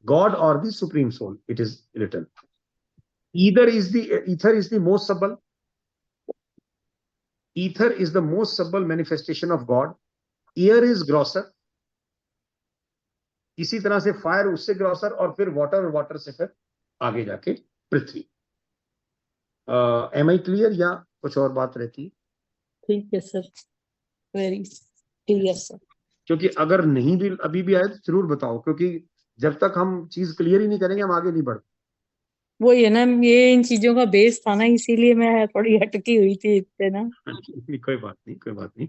गॉड और the supreme soul, it is written. Ether is the most subtle. Ether is the most subtle manifestation of God. Air is grosser. इसी तरह से फायर उससे ग्रॉसर, और फिर वाटर, और वाटर से फिर आगे जाके पृथ्वी। एम आई क्लियर या कुछ और बात रहती? ठीक है सर, वेरी क्लियर सर। क्योंकि अगर नहीं भी अभी भी आए तो जरूर बताओ, क्योंकि जब तक हम चीज क्लियर ही नहीं करेंगे हम आगे नहीं बढ़। वही है ना, ये इन चीजों का बेस था ना, इसीलिए मैं थोड़ी हटकी हुई थी इससे ना। कोई बात नहीं, कोई बात नहीं।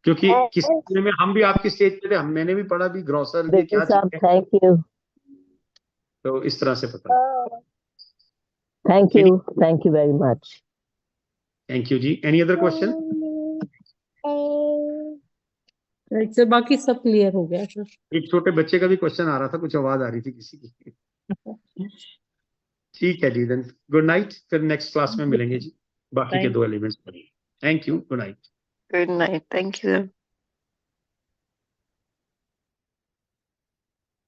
क्योंकि किसी चीज में हम भी आपकी स्टेज पे थे, मैंने भी पढ़ा भी ग्रॉसर ये क्या चीज है, थैंक यू। तो इस तरह से पता। Thank you very much. Thank you ji. Any other question? Right sir, बाकी सब क्लियर हो गया सर। एक छोटे बच्चे का भी क्वेश्चन आ रहा था, कुछ आवाज आ रही थी किसी की। ठीक है जी, देन गुड नाइट। फिर नेक्स्ट क्लास में मिलेंगे जी, बाकी के 2 एलिमेंट्स पढ़िए। Thank you, good night. Good night. Thank you.